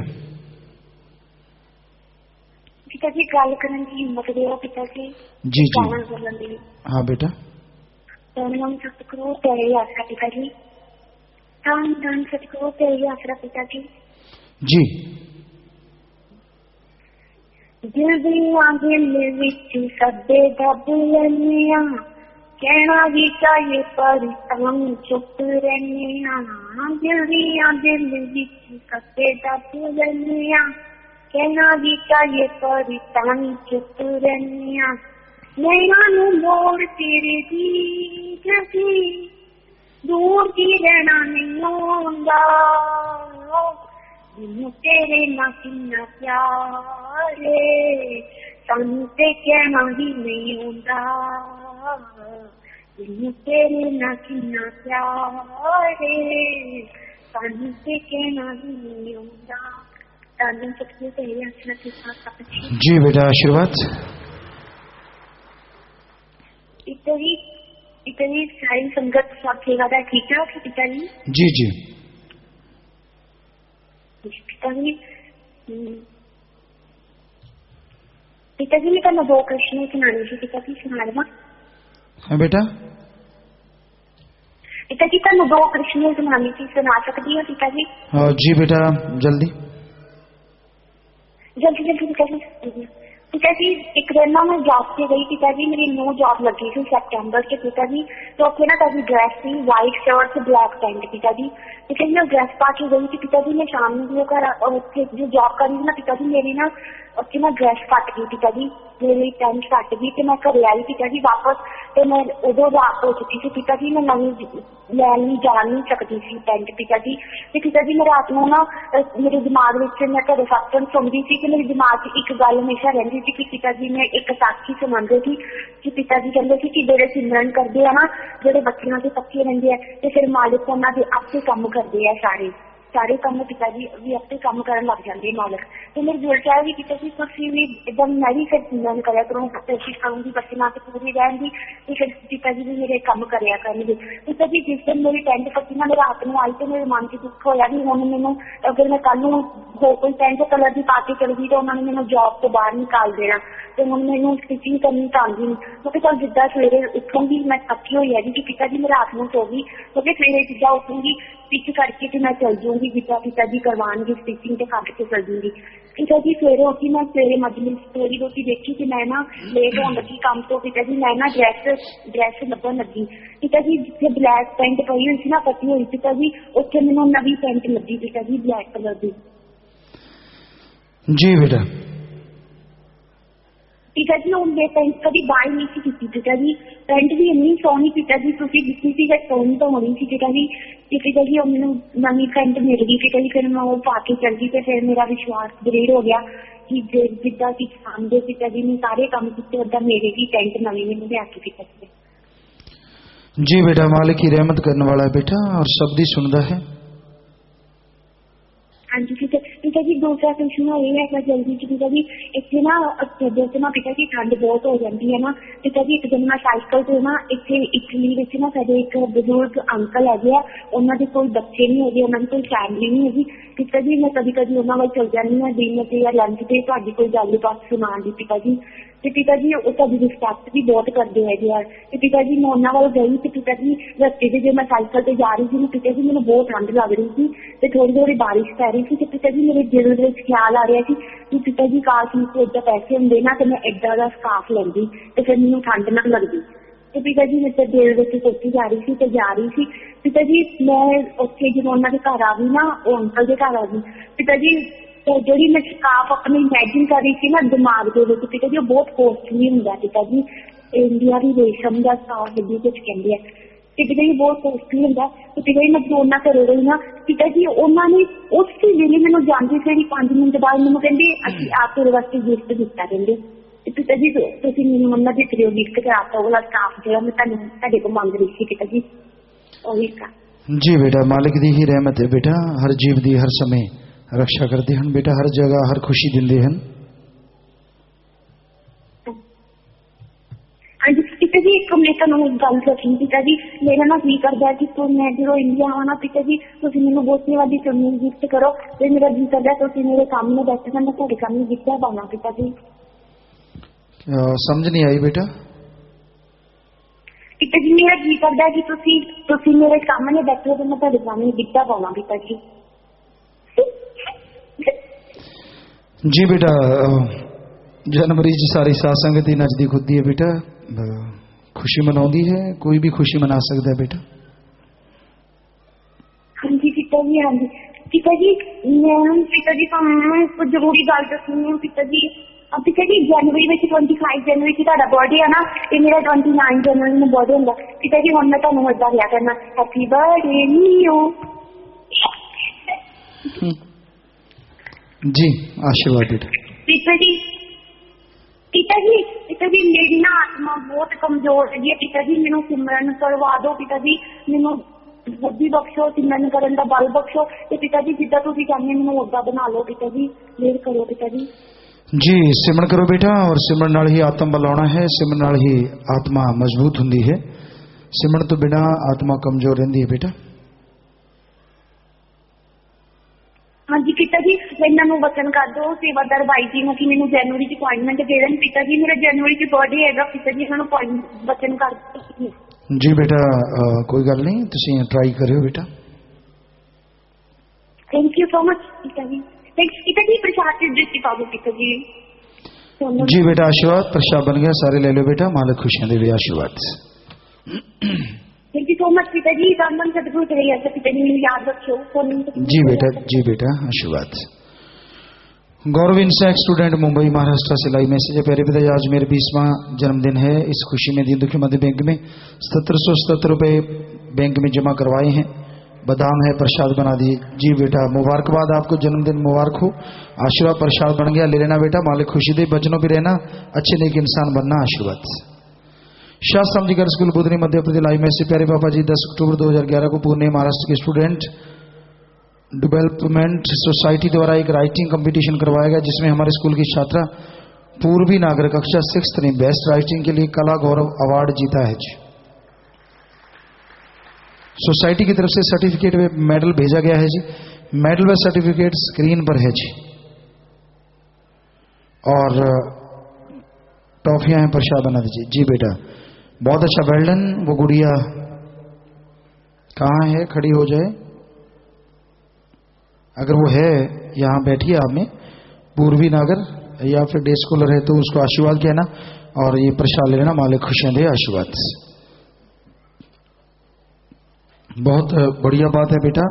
पिताजी गल करने की हिम्मत देगा पिताजी। जी जी। बोलन दी। हाँ बेटा। दामदम सतगुरु तेरे आसरा पिताजी। दामदम सतगुरु तेरे आसरा पिताजी। जी। दिल दिया दिल विच सदे दब लैनिया, कहना भी चाहिए पर हम चुप रहनिया। दिल दिया दिल विच सदे दब लैनिया, कहना भी चाहिए पर हम चुप रहनिया। नैना नू मोड़ तेरे दी जगी, दूर की रहना नहीं होंदा। मैनू तेरे ना किन्ना प्यार है, सानू ते कहना ही नहीं होंदा। मैनू तेरे ना किन्ना प्यार है, सानू ते कहना ही नहीं होंदा। दादन सतगुरु तेरे आसरा के साथ। जी बेटा आशीर्वाद। इतनी सारी संगत सब सेवा ठीक ठाक है पिताजी? जी जी। पिता जी पिता जी मैं तुहानू दो प्रश्न सुनाने सी पिता जी, सुना देवां? हाँ बेटा। पिता जी तुहानू दो प्रश्न सुनाने सी, सुना सकदी हो पिता जी? हाँ जी बेटा, जल्दी जल्दी जल्दी पिता जी। पिता जी एक दिन ना मैं जॉब से गई पिता जी, मेरी न्यू जॉब लगी थी सितंबर से पिता जी। तो उत्थे ना कभी ड्रेस थी वाइट शर्ट से ब्लैक पैंट पिता जी। फिर मैं ड्रेस पा के गई थी पिता जी। मैं शाम में जो घर उत्थे जो जॉब कर रही थी ना पिता जी, मेरी ना उत्थे ना ड्रेस फट गई पिता जी, मेरी पैंट फट गई। तो मैं घर आई पिता जी वापस, तो मैं उदो रात हो चुकी थी पिता जी, मैं नवी लैन जा नहीं सकती थी पैंट पिता जी। तो पिता जी मैं रात को ना मेरे दिमाग में मैं घर सत्संग सुनती थी कि मेरे दिमाग एक गल हमेशा रही थी कि पिता जी मैं एक साखी सुनाते थे कि पिता जी कहते थे कि जेडे सिमरन करते हैं ना, जेडे बच्चों के पक्के रहते हैं तो फिर मालिक उन्होंने आपसे काम करते हैं, सारे काम पिता जी भी आपसे काम करन लग जाते हैं मालिक। तो मेरे दिल च आया कि पिता जी तुसीं भी एकदम मैं भी फिर सिमरन करया करूँ, कोशिश करूँगी बच्चों से पूरी रहन की, तो फिर पिता जी भी मेरे काम करया करेंगे। पिता जी जिस दिन मेरी पैंट फटी ना, मेरे रात में आई तो मेरे मन से दुख होया भी हुण मैनूं अगर मैं कल नूं होर कोई पैंट कलर की पा के चल गई तो उन्होंने मैनूं जॉब तो बाहर निकाल देना, तो हुण मैनूं स्टिचिंग करनी तो आंदी नहीं। क्योंकि चल जिद्दां सवेरे उठूंगी मैं थकी हुई है कि पिता जी मैं रात में सो गई, क्योंकि सवेरे जिद्दां उठूंगी स्टिच करके तो मैं चल जाऊंगी, जिद्दां पिता जी करवाएंगे स्टिचिंग तो कट के चल जाऊंगी। पिता जी सवेरे उठी, मैं सवेरे मजलिस थोड़ी रोटी देखी कि मैं ना लेट होने लगी काम तो पिता जी मैं ना ड्रेस लभन लगी पिता जी, जिथे ब्लैक पैंट पई हुई थी ना फटी हुई पिता जी, उत्थे मैनूं नवी पैंट लगी पिता जी ब्लैक कलर की। जी बेटा। पिता जी हूँ मैं पैंट कभी बाय नहीं सी की पिता जी, पैंट भी इन्नी सोहनी पिता जी तुसीं दित्ती सी कि सोहनी तो होनी सी पिता जी। पिता जी मैनूं नवी पैंट मिल गई पिता जी, फिर मैं वो पा के चल गई तो फिर मेरा विश्वास दृढ़ हो गया कि जिद्दां कि सामने पिता जी ने सारे काम किए उदा मेरे भी पैंट नवी मैनूं लिया के पिता जी। जी बेटा, मालिक की रहमत करने वाला है बेटा और सब दी सुनता है। हाँ जी पिता जी दूसरा क्वेश्चन ये है जल्दी जी पिता जी, इतने ना जैसे ना पिता जी ठंड बहुत हो जाती है ना पिता जी, एक दिन मैं साइकिल से ना इतने इटली में ना साढ़े एक बुजुर्ग अंकल है, उन्होंने कोई बच्चे नहीं है, उन्होंने कोई फैमिली नहीं है पिता जी। मैं कभी कभी उन्होंने चल जाती हूँ दिन से या लंच से ਤੁਹਾਡੀ कोई गलबात सुना दी पिता जी, तो पिता जी वो ਤੁਹਾਡੀ रिस्पेक्ट भी बहुत करते हैं यार। तो पिता जी मैं उन्होंने वाल गई तो पिता जी रस्ते से जो मैं साइकिल से जा रही थी पिता जी मैंने बहुत ठंड लग रही थी तो थोड़ी थोड़ी बारिश पै रही थी, तो पिता जी मेरे दिल में ख्याल आ रहा थी कि पिता जी काश मुझे इदा पैसे होंगे ना तो मैं इदा का स्काफ लेंदी तो फिर मैंने ठंड ना लगती। तो पिता जी मेरे दिल में सोची जा रही थी पिता जी मैं उत्थे जो उन्होंने घर आ गई ना वो अंकल के घर आ गई पिता जी, तो जी मैं स्काफ अपनी इमेजिन कर रही थी ना दिमाग के पिता जी बहुत कॉस्टली होंगे पिता जी, इंडिया की रेशम का स्काफ जी कुछ कहते हैं पिता जी बहुत कॉस्टली होंगे। तो पिता जी मैं जो उन्होंने घरों गई ना पिता जी उन्होंने उस वेले मैंने जाती फिर 5 मिनट बाद मैंने कहते अभी आप तेरे वास्ते गिफ्ट दिता कहते, पिता जी तुम मैंने उन्होंने दिख रहे हो गिफ्ट के आप वाला स्काफ जो मैं तुहाडे को मंग रही थी पिता जी वही का। जी बेटा, मालिक दी ही रहमत है बेटा, हर जीव दी हर समय रक्षा करते हैं बेटा, हर जगह हर खुशी दिंदे हैं। हाँ जी पिता जी एक मैं तुहानूं एक गल दसनी पिता जी, मेरा ना जी करदा है कि तो मैं जो इंडिया आवां ना पिता जी तुसीं मैनूं बहुत वाली चुन्नी गिफ्ट करो, ते मेरा जी करदा है तुसीं मेरे सामने बैठे मैं तुहाडे सामने गिफ्ट पावां पिता जी। समझ नहीं आई बेटा। पिता जी मेरा जी करदा है कि तुसीं मेरे सामने बैठे हो तो मैं तुहाडे सामने गिफ्ट पावां पिता जी। जी बेटा, जनवरी जी सारी सासंगत ही नजदीक होती है बेटा, खुशी मनाउंदी है, कोई भी खुशी मना सकता है बेटा। हाँ जी पिता जी, हाँ जी पिता जी मैं पिता जी को जरूरी गल दसनी है पिता जी। अब पिता जी जनवरी में 25 जनवरी की तुहाडा बर्थडे है ना, ते मेरा 29 जनवरी में बर्थडे होंदा पिता जी। हुण मैं तुहानूं इदां लिया करना हैप्पी बर्थडे न्यू। जी आशीर्वाद बेटा। पिता जी मेरी ना आत्मा बहुत कमजोर है पिता जी, मैनू सिमरन करवा दो पिता जी, मैनू बुद्धि बख्शो, सिमरन करन दा बल बख्शो, ते पिता जी जिद्दां तुसीं चाहंदे मैनू उदां बना लो पिता जी, मेहर करो पिता जी। जी सिमरन करो बेटा, और सिमरन नाल ही आत्मा बल आउणा है, सिमरन नाल ही आत्मा मजबूत हुंदी है, सिमरन तो बिना आत्मा कमजोर रहिंदी है बेटा। हाँ जी पिता जी ਇਹਨਾਂ ਨੂੰ ਵਚਨ ਕਰ ਦਿਓ ਸੇਵਾਦਾਰ ਬਾਈ ਜੀ ਨੂੰ ਕਿ ਮੈਨੂੰ ਜਨਵਰੀ 'ਚ ਅਪਾਇੰਟਮੈਂਟ ਦੇ ਦੇਣ। ਪਿਤਾ ਜੀ ਮੇਰਾ ਜਨਵਰੀ 'ਚ ਬਰਥਡੇ ਹੈਗਾ। ਪਿਤਾ ਜੀ ਇਹਨਾਂ ਨੂੰ ਵਚਨ ਕਰ ਦਿਓ। जी बेटा कोई गल नहीं, तुसीं ट्राई करियो बेटा। थैंक यू सो मच पिता जी। थैंक्स पिता जी। प्रसाद की दृष्टि पाओ पिता जी। जी बेटा आशीर्वाद प्रसाद बन गया, सारे ले लो बेटा। मालिक खुशियां दे आशीर्वाद। थैंक यू सो मच पिता जी। धन सतगुरु तेरे ऐसे पिता जी मैंने याद रखियो। जी बेटा आशीर्वाद। गौरव इंसा एक स्टूडेंट मुंबई महाराष्ट्र से लाइव मैसेज है। प्यारे पिताजी आज मेरे 20वां जन्मदिन है। इस खुशी में दीन दुखी मध्य बैंक में 1777 रुपए बैंक में जमा करवाए हैं। बादाम है प्रसाद बना दिए। जी बेटा मुबारकबाद, आपको जन्मदिन मुबारक हो। आशीर्वाद प्रसाद बन गया, ले लेना बेटा। मालिक खुशी दे, बचनों भी रहना, अच्छे नेक इंसान बनना। आशीर्वाद। शास्त्राम जी girls school Budhni Madhya Pradesh live message. प्यारे पापा जी 10 अक्टूबर 2011 को पुणे महाराष्ट्र के स्टूडेंट डेवलपमेंट सोसाइटी द्वारा एक राइटिंग कंपटीशन करवाया गया, जिसमें हमारे स्कूल की छात्रा पूर्वी नागर कक्षा 6th ने बेस्ट राइटिंग के लिए कला गौरव अवार्ड जीता है जी। सोसाइटी की तरफ से सर्टिफिकेट में मेडल भेजा गया है जी। मेडल व सर्टिफिकेट स्क्रीन पर है जी, और टॉफियां हैं, प्रसाद बना दीजिए। जी बेटा बहुत अच्छा, वेल डन। वो गुड़िया कहाँ है, खड़ी हो जाए अगर वो है, यहां बैठिए आप में, पूर्वी नागर या फिर डे स्कॉलर है तो उसको आशीर्वाद कहना और ये प्रसाद ले लेना। मालिक खुशियां दे। आशीर्वाद। बहुत बढ़िया बात है बेटा,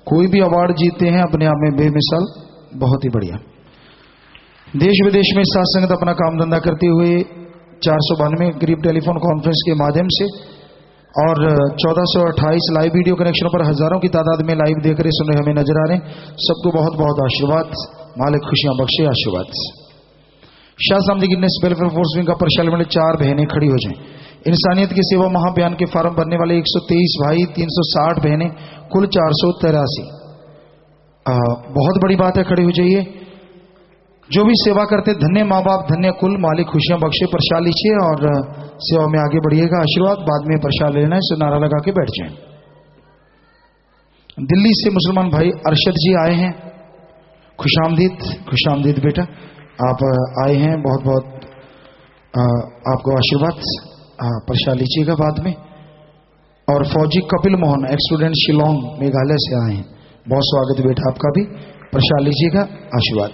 कोई भी अवार्ड जीतते हैं अपने आप में बेमिसाल, बहुत ही बढ़िया। देश विदेश में साथ संगत अपना काम धंधा करते हुए 492 गरीब टेलीफोन कॉन्फ्रेंस के माध्यम से और 1428 लाइव वीडियो कनेक्शनों पर हजारों की तादाद में लाइव देख रहे सुन रहे हमें नजर आ रहे हैं। सबको बहुत बहुत आशीर्वाद। मालिक खुशियां बख्शे। आशीर्वाद। शास्त्राम जी गिनेस वेलफेयर फोर्स विंग का प्रशाल में 4 बहनें खड़ी हो जाएं। इंसानियत की सेवा महाअभियान के फार्म भरने वाले 123 भाई, 360 बहनें, कुल 483। बहुत बड़ी बात है, खड़ी हो जाइए। जो भी सेवा करते धन्य माँ बाप, धन्य कुल। मालिक खुशियां बख्शे। प्रसाद लीजिए और सेवा में आगे बढ़िएगा। आशीर्वाद। बाद में प्रसाद लेना है, नारा लगा के बैठ जाएं। दिल्ली से मुसलमान भाई अरशद जी आए हैं। खुशामदीद, खुशामदीद बेटा, आप आए हैं, बहुत बहुत आपको आशीर्वाद। प्रसाद लीजिएगा बाद में। और फौजी कपिल मोहन एक स्टूडेंट शिलोंग मेघालय से आए हैं, बहुत स्वागत बेटा आपका भी। प्रसाद लीजिएगा। आशीर्वाद।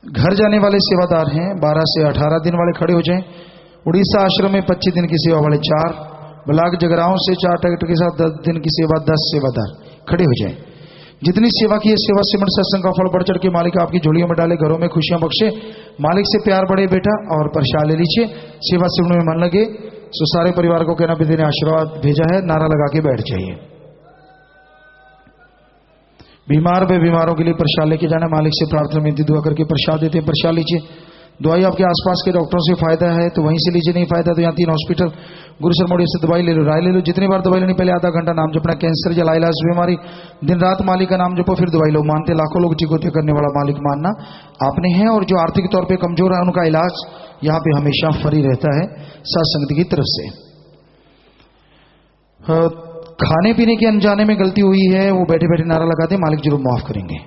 घर जाने वाले सेवादार हैं 12 से 18 दिन वाले खड़े हो जाएं। उड़ीसा आश्रम में 25 दिन की सेवा वाले 4, ब्लाक जगराओं से 4 ट्रैक्टर के साथ 10 दिन की सेवा 10 सेवादार खड़े हो जाएं। जितनी सेवा की है सेवा सिमट सत्संग का फल बढ़ चढ़ के मालिक आपकी झोलियों में डाले, घरों में खुशियां बख्शे। मालिक से प्यार बढ़े बेटा और प्रसाद ले लीजिए। सेवा सिमट में मन लगे। सो सारे परिवार को कहना विधि ने आशीर्वाद भेजा है, नारा लगा के बैठ जाइए। बीमार व बीमारों के लिए प्रसाद लेके जाना। मालिक से प्रार्थना विनती दुआ करके प्रसाद देते हैं। प्रसाद लीजिए। दवाई आपके आसपास के डॉक्टरों से फायदा है तो वहीं से लीजिए, नहीं फायदा तो यहाँ 3 हॉस्पिटल गुरुसर मोड़ी से दवाई ले लो, राय ले लो। जितनी बार दवाई लेनी पहले आधा घंटा नाम जपना। कैंसर या लाइलाज बीमारी दिन रात मालिक का नाम जपो, फिर दवाई लो। मानते लाखों लोग ठीक होते करने वाला मालिक मानना आपने है। और जो आर्थिक तौर पर कमजोर है उनका इलाज यहाँ पे हमेशा फ्री रहता है सत्संग की तरफ से। खाने पीने के अनजाने में गलती हुई है वो बैठे बैठे नारा लगाते मालिक जरूर माफ करेंगे।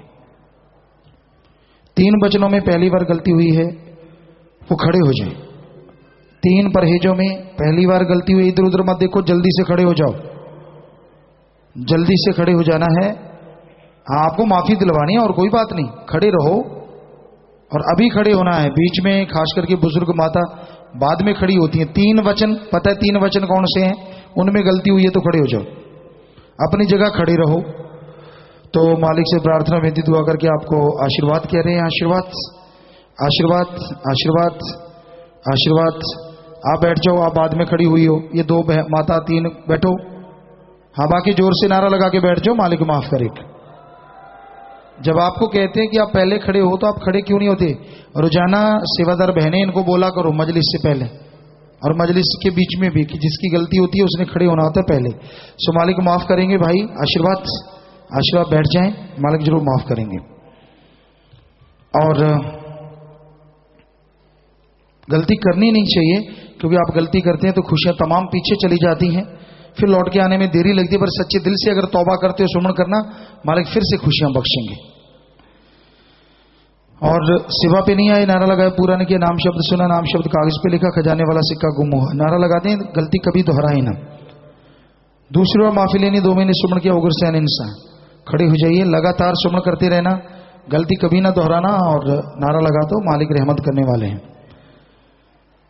3 वचनों में पहली बार गलती हुई है वो खड़े हो जाए। 3 परहेजों में पहली बार गलती हुई, इधर उधर मत देखो, जल्दी से खड़े हो जाओ। जल्दी से खड़े हो जाना है। आपको माफी दिलवानी है और कोई बात नहीं, खड़े रहो और अभी खड़े होना है। बीच में खास करके बुजुर्ग माता बाद में खड़ी होती हैं। 3 वचन पता है, 3 वचन कौन से हैं, उनमें गलती हुई है तो खड़े हो जाओ, अपनी जगह खड़े रहो। तो मालिक से प्रार्थना विनती दुआ करके आपको आशीर्वाद कह रहे हैं। आशीर्वाद, आशीर्वाद, आशीर्वाद, आशीर्वाद। आप बैठ जाओ, आप बाद में खड़ी हुई हो। ये 2 माता 3 बैठो। हाँ बाकी जोर से नारा लगा के बैठ जाओ, मालिक माफ करेगा। जब आपको कहते हैं कि आप पहले खड़े हो तो आप खड़े क्यों नहीं होते? रोजाना सेवादार बहनें इनको बोला करो मजलिस से पहले और मजलिस के बीच में भी कि जिसकी गलती होती है उसने खड़े होना होता है पहले। सो मालिक माफ करेंगे भाई। आशीर्वाद, आशीर्वाद। बैठ जाएं, मालिक जरूर माफ करेंगे। और गलती करनी नहीं चाहिए क्योंकि आप गलती करते हैं तो खुशियां तमाम पीछे चली जाती हैं। फिर लौट के आने में देरी लगती है, पर सच्चे दिल से अगर तौबा करते हो, सुमन करना, मालिक फिर से खुशियां बख्शेंगे। और सेवा पे नहीं आए, नारा लगाया, पूरा नहीं किया, नाम शब्द सुना, नाम शब्द कागज पे लिखा, खजाने वाला सिक्का गुम हुआ। नारा लगा दें, गलती कभी दोहराए ना। दूसरी बार माफी लेनी, 2 महीने सुमन किया, उग्र सैन इंसान। खड़े हो जाइए, लगातार सुमन करते रहना, गलती कभी ना दोहराना, और नारा लगा दो, मालिक रहमत करने वाले हैं।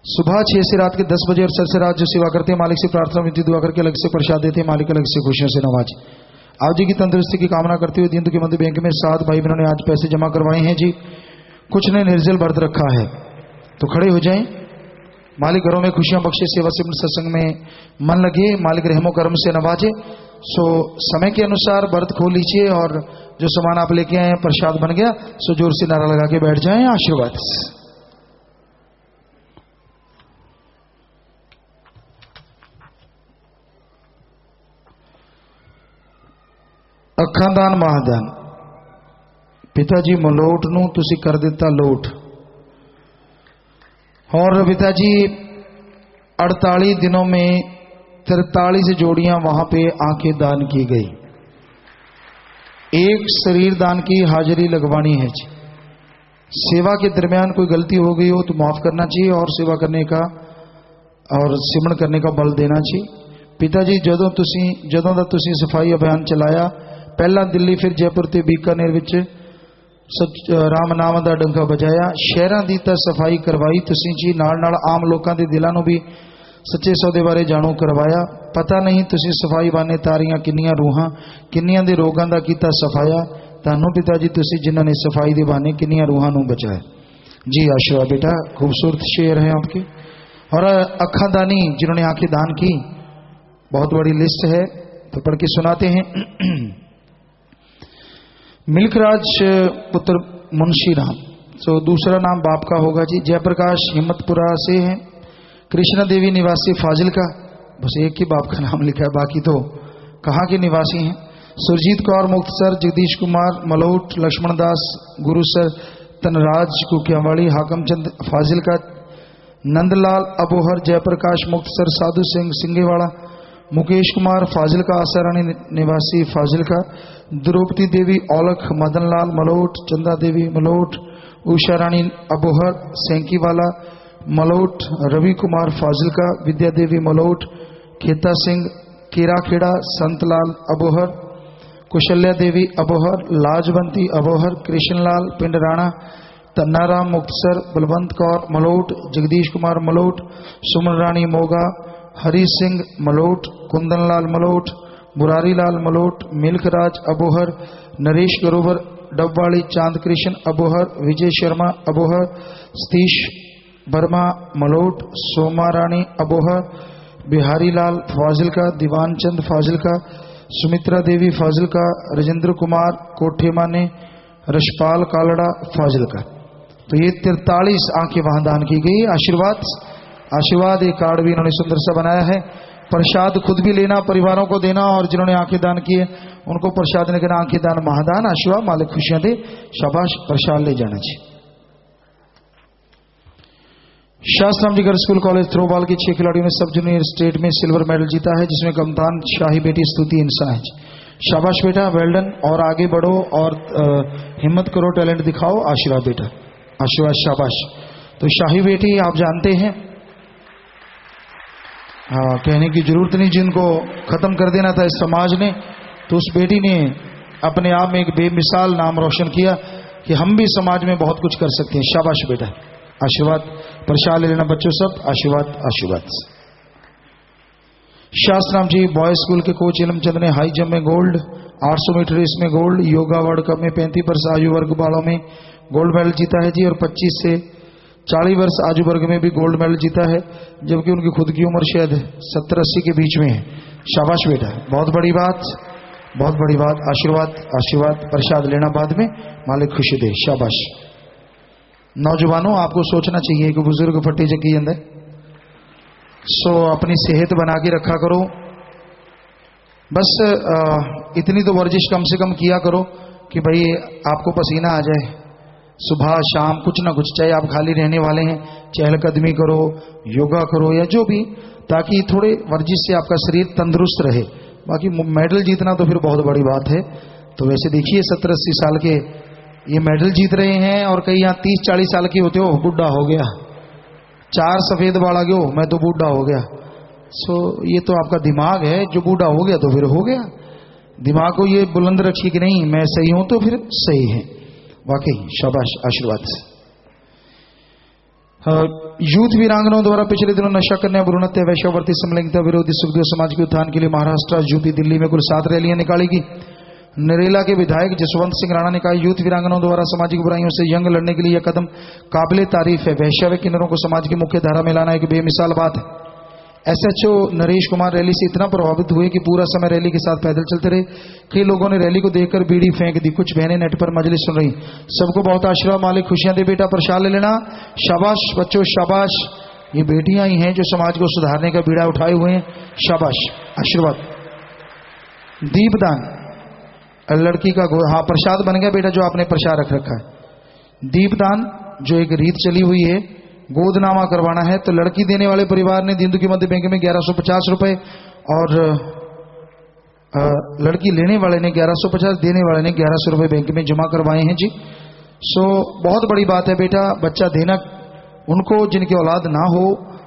सुबह 6 से रात के 10 बजे और सर से रात जो सेवा करते हैं, मालिक से प्रार्थना विनती दुआ करके अलग से प्रसाद देते हैं, मालिक अलग से खुशियों से नवाजे। आप जी की तंदुरुस्ती की कामना करते हुए दीन के मंदिर बैंक में 7 भाई बहनों ने आज पैसे जमा करवाए हैं जी। कुछ ने निर्जल व्रत रखा है, तो खड़े हो जाएं। मालिक घरों में खुशियां बख्शे, सेवा से सत्संग में मन लगे, मालिक रहमो करम से नवाजे। सो समय के अनुसार व्रत खोल लीजिए, और जो सामान आप लेके आए हैं प्रसाद बन गया, सो जोर से नारा लगा के बैठ जाएं, आशीर्वाद। ਅੱਖਾਂ ਦਾਨ ਮਹਾਦਾਨ। पिताजी मलोट नूं तुसी कर दिता लोट। और पिताजी 48 दिनों में 43 जोड़ियां वहां पे आंखें दान की गई। एक शरीर दान की हाजिरी लगवानी है जी। सेवा के दरमियान कोई गलती हो गई हो तो माफ करना चाहिए, और सेवा करने का और सिमरन करने का बल देना चाहिए। पिताजी ਜਦੋਂ ਦਾ ਤੁਸੀਂ सफाई अभियान चलाया, पहला दिल्ली फिर जयपुर ते बीकानेर विच राम नाम का डंका बजाया, शहरों की तो सफाई करवाई तुसीं जी, नाल आम लोगों के दिलों भी सच्चे सौदे बारे जाणू करवाया। पता नहीं तुसीं सफाई बाने तारियां किन्नियां रूहां, किन्नियां दे रोगां दा कीता सफाया। तानू पिताजी तुसीं जिन्हां ने सफाई दे बाने किन्नियां रूहां नूं बचाया जी। आशीर्वाद बेटा, खूबसूरत शेर है आपके। और अखा दानी जिन्होंने आंखें दान की, बहुत बड़ी लिस्ट है, तो पढ़ के सुनाते हैं। मिल्खराज पुत्र मुंशी राम, तो दूसरा नाम बाप का होगा जी। जयप्रकाश हिम्मतपुरा से हैं। कृष्णा देवी निवासी फाजिलका, बस एक ही बाप का नाम लिखा है, बाकी तो कहाँ के निवासी हैं। सुरजीत कौर मुक्तसर, जगदीश कुमार मलौट, लक्ष्मण दास गुरुसर, तनराज कुकियावाड़ी, हाकमचंद फाजिलका, नंदलाल अबोहर, जयप्रकाश मुक्तसर, साधु सिंह सिंगेवाड़ा, मुकेश कुमार फाजिलका, आसारानी निवासी फाजिलका, द्रौपदी देवी औलख, मदन लाल मलोट, चंदा देवी मलोट, उषा रानी अबोहर, सैंकीवाला मलोट, रवि कुमार फाजिलका, विद्या देवी मलोट, खेता सिंह केराखेड़ा, संतलाल अबोहर, कुशल्या देवी अबोहर, लाजवंती अबोहर, कृष्णलाल पिंड राणा, तन्नाराम मुक्तसर, बलवंत कौर मलोट, जगदीश कुमार मलोट, सुमन रानी मोगा, हरी सिंह मलोट, कुंदन लाल मलोट, मुरारी लाल मलोट, मिल्खराज अबोहर, नरेश गरोवर डबवाड़ी, चांद कृष्ण अबोहर, विजय शर्मा अबोहर, सतीश वर्मा मलोट, सोमा रानी अबोहर, बिहारी लाल फाजिलका, दीवान चंद फाजिलका, सुमित्रा देवी फाजिलका, राजेंद्र कुमार कोठे माने, रशपाल कालड़ा फाजिलका। तो ये 43 आंखें वहां दान की गई। आशीर्वाद एक कार्ड भी इन्होंने सुंदर सा बनाया है। प्रसाद खुद भी लेना, परिवारों को देना, और जिन्होंने आंखें दान की है उनको प्रसाद देने का आंखें दान महादान। आशीर्वाद, मालिक खुशियां दे, शाबाश। प्रसाद ले जाना चाहिए। शास्त्राम जी गर्ल्स स्कूल कॉलेज थ्रोबॉल के 6 खिलाड़ियों ने सब जूनियर स्टेट में सिल्वर मेडल जीता है, जिसमें कप्तान शाही बेटी स्तुति इंसान है। शाबाश बेटा, वेल डन, और आगे बढ़ो और हिम्मत करो, टैलेंट दिखाओ। आशीर्वाद बेटा, आशीर्वाद, शाबाश। तो शाही बेटी आप जानते हैं, हाँ, कहने की जरूरत नहीं, जिनको खत्म कर देना था इस समाज ने, तो उस बेटी ने अपने आप में एक बेमिसाल नाम रोशन किया कि हम भी समाज में बहुत कुछ कर सकते हैं। शाबाश बेटा, आशीर्वाद। प्रसाद ले लेना बच्चों सब। आशीर्वाद, आशीर्वाद। शास्त्राम जी बॉयज स्कूल के कोच इलमचंद ने हाई जंप में गोल्ड, 800 मीटर रेस में गोल्ड, योगा वर्ल्ड कप में 35 वर्ष आयु वर्ग वालों में गोल्ड मेडल जीता है जी, और 25 से 40 वर्ष आयु वर्ग में भी गोल्ड मेडल जीता है, जबकि उनकी खुद की उम्र शायद 70-80 के बीच में है। शाबाश बेटा, बहुत बड़ी बात, बहुत बड़ी बात। आशीर्वाद, आशीर्वाद। प्रसाद लेना बाद में, मालिक खुशी दे। शाबाश। नौजवानों, आपको सोचना चाहिए कि बुजुर्ग फट्टी जगी अंदर, सो अपनी सेहत बना के रखा करो। बस इतनी तो वर्जिश कम से कम किया करो कि भाई आपको पसीना आ जाए, सुबह शाम कुछ ना कुछ, चाहे आप खाली रहने वाले हैं चहलकदमी करो, योगा करो या जो भी, ताकि थोड़े वर्जिश से आपका शरीर तंदुरुस्त रहे। बाकी मेडल जीतना तो फिर बहुत बड़ी बात है। तो वैसे देखिए 70-80 साल के ये मेडल जीत रहे हैं और कई यहाँ 30-40 साल के होते हो बूढ़ा हो गया, 4 सफेद बाल आ गयो मैं तो बूढ़ा हो गया। सो ये तो आपका दिमाग है, जो बूढ़ा हो गया तो फिर हो गया। दिमाग को ये बुलंद रखिए कि नहीं मैं सही हूं तो फिर सही है। वाकई शाबाश, आशीर्वाद। यूथ वीरांगनाओं द्वारा पिछले दिनों नशा करने, भ्रूण हत्या, वैश्यावर्ती, समलैंगिकता विरोधी सुखदेव समाज के उत्थान के लिए महाराष्ट्र, यूपी, दिल्ली में कुल 7 रैलियां निकाली गई। नरेला के विधायक जसवंत सिंह राणा ने कहा यूथ वीरांगनाओं द्वारा सामाजिक बुराइयों से यंग लड़ने के लिए यह कदम काबिले तारीफ है। वैश्य किन्नरों को समाज की मुख्य धारा में लाना एक बेमिसाल बात है। एसएचओ नरेश कुमार रैली से इतना प्रभावित हुए कि पूरा समय रैली के साथ पैदल चलते रहे। कई लोगों ने रैली को देखकर बीड़ी फेंक दी। कुछ बहनें नेट पर मजलिस सुन रही। सबको बहुत आशीर्वाद, मालिक खुशियां दे। बेटा प्रसाद ले लेना। शाबाश बच्चों, शाबाश। ये बेटियां ही हैं जो समाज को सुधारने का बीड़ा उठाए हुए हैं। शाबाश, आशीर्वाद। दीपदान, लड़की का हाँ प्रसाद बन गया बेटा, जो आपने प्रसाद रख रखा है। दीपदान जो एक रीत चली हुई है, गोदनामा करवाना है। तो लड़की देने वाले परिवार ने दीनदुखी मध्य बैंक में 1150 रुपए और लड़की लेने वाले ने 1150, देने वाले ने 1100 रुपए बैंक में जमा करवाए हैं जी। सो बहुत बड़ी बात है बेटा, बच्चा देना उनको जिनकी औलाद ना हो,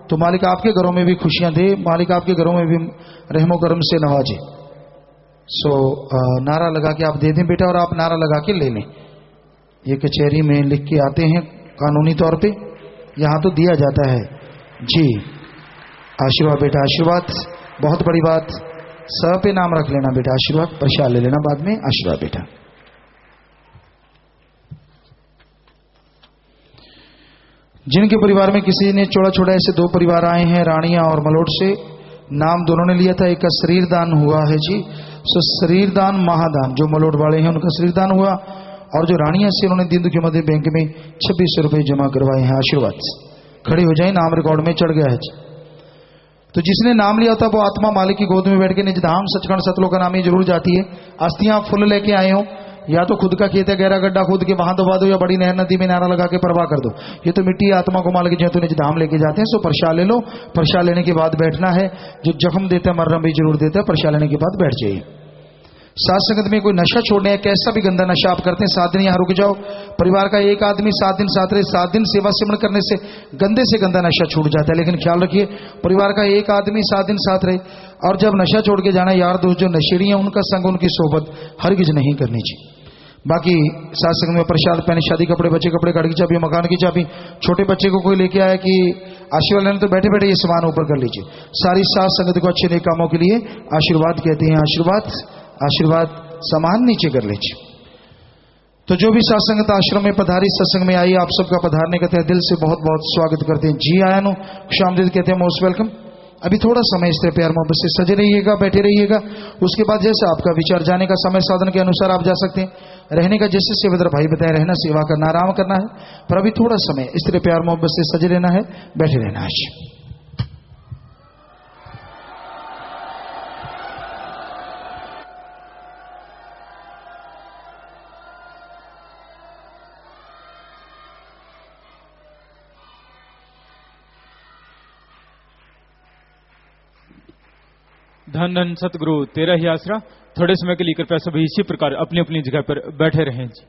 तो मालिक आपके घरों में भी खुशियां दे, मालिक आपके घरों में भी रहमो करम से नवाजे। सो नारा लगा के आप दे दें बेटा, और आप नारा लगा के ले लें। ये कचहरी में लिख के आते हैं कानूनी तौर पे, यहां तो दिया जाता है जी। आशीर्वाद बेटा, आशीर्वाद। बहुत बड़ी बात, स पे नाम रख लेना बेटा, आशीर्वाद। प्रसाद ले लेना बाद में, आशीर्वाद बेटा। जिनके परिवार में किसी ने छोड़ा छोड़ा, ऐसे 2 परिवार आए हैं रानिया और मलोट से। नाम दोनों ने लिया था, एक का शरीर दान हुआ है जी। सो शरीर दान महादान, जो मलोट वाले हैं उनका शरीर दान हुआ, और जो रानिया से उन्होंने दीनदुखी मध्य बैंक में 2600 रुपए जमा करवाए हैं। आशीर्वाद। खड़े हो जाए, नाम रिकॉर्ड में चढ़ गया है। तो जिसने नाम लिया था वो आत्मा मालिक की गोद में बैठ के निज धाम सचखंड सतलोक का नाम ही जरूर जाती है। अस्थियां फुल लेके आए हो, या तो खुद का खेत है, गहरा गड्ढा खोद के वहां दबा दो, या बड़ी नहर नदी में नारा लगा के परवाह कर दो। ये तो मिट्टी आत्मा को मालिक जो निज धाम लेके जाते हैं। सो प्रसाद ले लो। प्रसाद लेने के बाद बैठना है। जो जख्म देता है मरहम भी जरूर देता है। प्रसाद लेने के बाद बैठ जाइए। साथ संगत में कोई नशा छोड़ने है, कैसा भी गंदा नशा आप करते हैं, 7 दिन यहां रुक जाओ। परिवार का एक आदमी 7 दिन साथ रहे। 7 दिन सेवा सिमरण करने से गंदे से गंदा नशा छूट जाता है। लेकिन ख्याल रखिए, परिवार का एक आदमी 7 दिन साथ रहे। और जब नशा छोड़ के जाना, यार दोस्त जो नशेड़ी है उनका संग, उनकी सोबत हरगिज नहीं करनी चाहिए। बाकी साथ संग में प्रसाद, पहने शादी कपड़े, बच्चे कपड़े, गाड़ी की चाबी, मकान की चाबी। छोटे बच्चे को कोई लेके आया कि आशीर्वाद लेने, तो बैठे बैठे ये सामान ऊपर कर लीजिए। सारी साथ संगत को अच्छे नेक कामों के लिए आशीर्वाद कहते हैं। आशीर्वाद, आशीर्वाद। सामान नीचे कर लीजिए। तो जो भी सत्संगत आश्रम में पधारी, सत्संग में आई, आप सबका पधारने का दिल से बहुत बहुत स्वागत करते हैं। जी आया नो खुशामदीद कहते हैं, मोस्ट वेलकम। अभी थोड़ा समय इस तरह प्यार मोहब्बत से सजे रहिएगा, बैठे रहिएगा। उसके बाद जैसे आपका विचार, जाने का समय साधन के अनुसार आप जा सकते हैं। रहने का जैसे सेवादार भाई बताए, रहना, सेवा करना, आराम करना है। पर अभी थोड़ा समय इस तरह प्यार मोहब्बत से सजे रहना है, बैठे रहना है। धन धन सतगुरु तेरा ही आसरा। थोड़े समय के लिए कृपया सभी इसी प्रकार अपनी अपनी जगह पर बैठे रहें जी।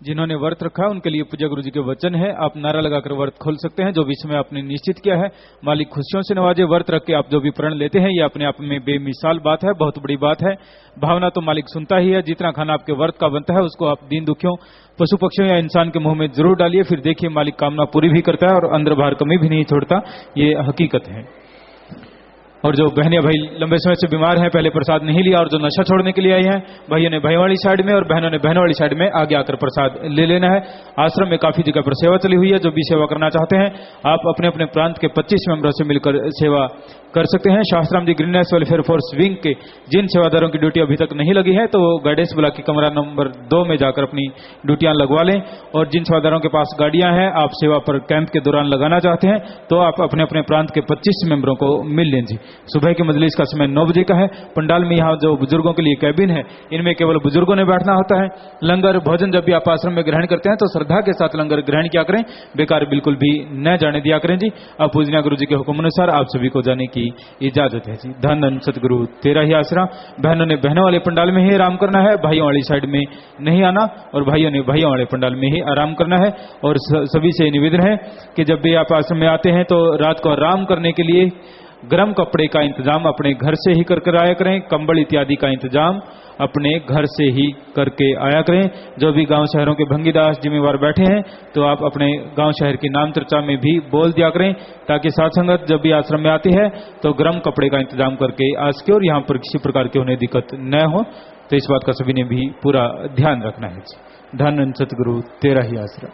जिन्होंने व्रत रखा है उनके लिए पूज्य गुरु जी के वचन है। आप नारा लगाकर व्रत खोल सकते हैं, जो भी समय आपने निश्चित किया है। मालिक खुशियों से नवाजे। व्रत रख के आप जो भी प्रण लेते हैं, ये अपने आप में बेमिसाल बात है, बहुत बड़ी बात है। भावना तो मालिक सुनता ही है। जितना खाना आपके व्रत का बनता है, उसको आप दीन दुखियों, पशु पक्षियों या इंसान के मुंह में जरूर डालिए। फिर देखिए मालिक कामना पूरी भी करता है और अंदर बाहर कमी भी नहीं छोड़ता। ये हकीकत है। और जो बहनें भाई लंबे समय से बीमार हैं, पहले प्रसाद नहीं लिया और जो नशा छोड़ने के लिए आई हैं, भाइयों ने भाइयों वाली साइड में और बहनों ने बहनों वाली साइड में आगे आकर प्रसाद ले लेना है। आश्रम में काफी जगह पर सेवा चली हुई है, जो भी सेवा करना चाहते हैं आप अपने अपने प्रांत के 25 मेंबरों से मिलकर सेवा कर सकते हैं। शास्त्राम जी ग्रीननेस वेलफेयर फोर्स विंग के जिन सेवादारों की ड्यूटी अभी तक नहीं लगी है तो गाइडेंस ब्लॉक की कमरा नंबर 2 में जाकर अपनी ड्यूटियां लगवा लें। और जिन सेवादारों के पास गाड़ियां हैं, आप सेवा पर कैंप के दौरान लगाना चाहते हैं तो आप अपने अपने प्रांत के 25 मेंबरों को मिल लें जी। सुबह की मजलिस का समय 9 बजे का है। पंडाल में यहाँ जो बुजुर्गों के लिए कैबिन है, इनमें केवल बुजुर्गों ने बैठना होता है। लंगर भोजन जब भी आप आश्रम में ग्रहण करते हैं तो श्रद्धा के साथ लंगर ग्रहण किया करें, बेकार बिल्कुल भी न जाने दिया करें जी। अब पूजनिया गुरु जी के हुक्म अनुसार आप सभी को जाने की इजाजत है जी। धन धन सतगुरु तेरा ही आसरा। बहनों ने बहनों वाले पंडाल में ही आराम करना है, भाइयों वाली साइड में नहीं आना, और भाइयों ने भाइयों वाले पंडाल में ही आराम करना है। और सभी से निवेदन है कि जब भी आप आश्रम में आते हैं तो रात को आराम करने के लिए गर्म कपड़े का इंतजाम अपने घर से ही करके आया करें। कंबल इत्यादि का इंतजाम अपने घर से ही करके आया करें। जो भी गांव शहरों के भंगीदास जिम्मेवार बैठे हैं तो आप अपने गांव शहर की नाम चर्चा में भी बोल दिया करें, ताकि साथ संगत जब भी आश्रम में आती है तो गर्म कपड़े का इंतजाम करके आ सके और यहाँ पर किसी प्रकार की उन्हें दिक्कत न हो। तो इस बात का सभी ने भी पूरा ध्यान रखना है। धन सतगुरु तेरा ही आसरा।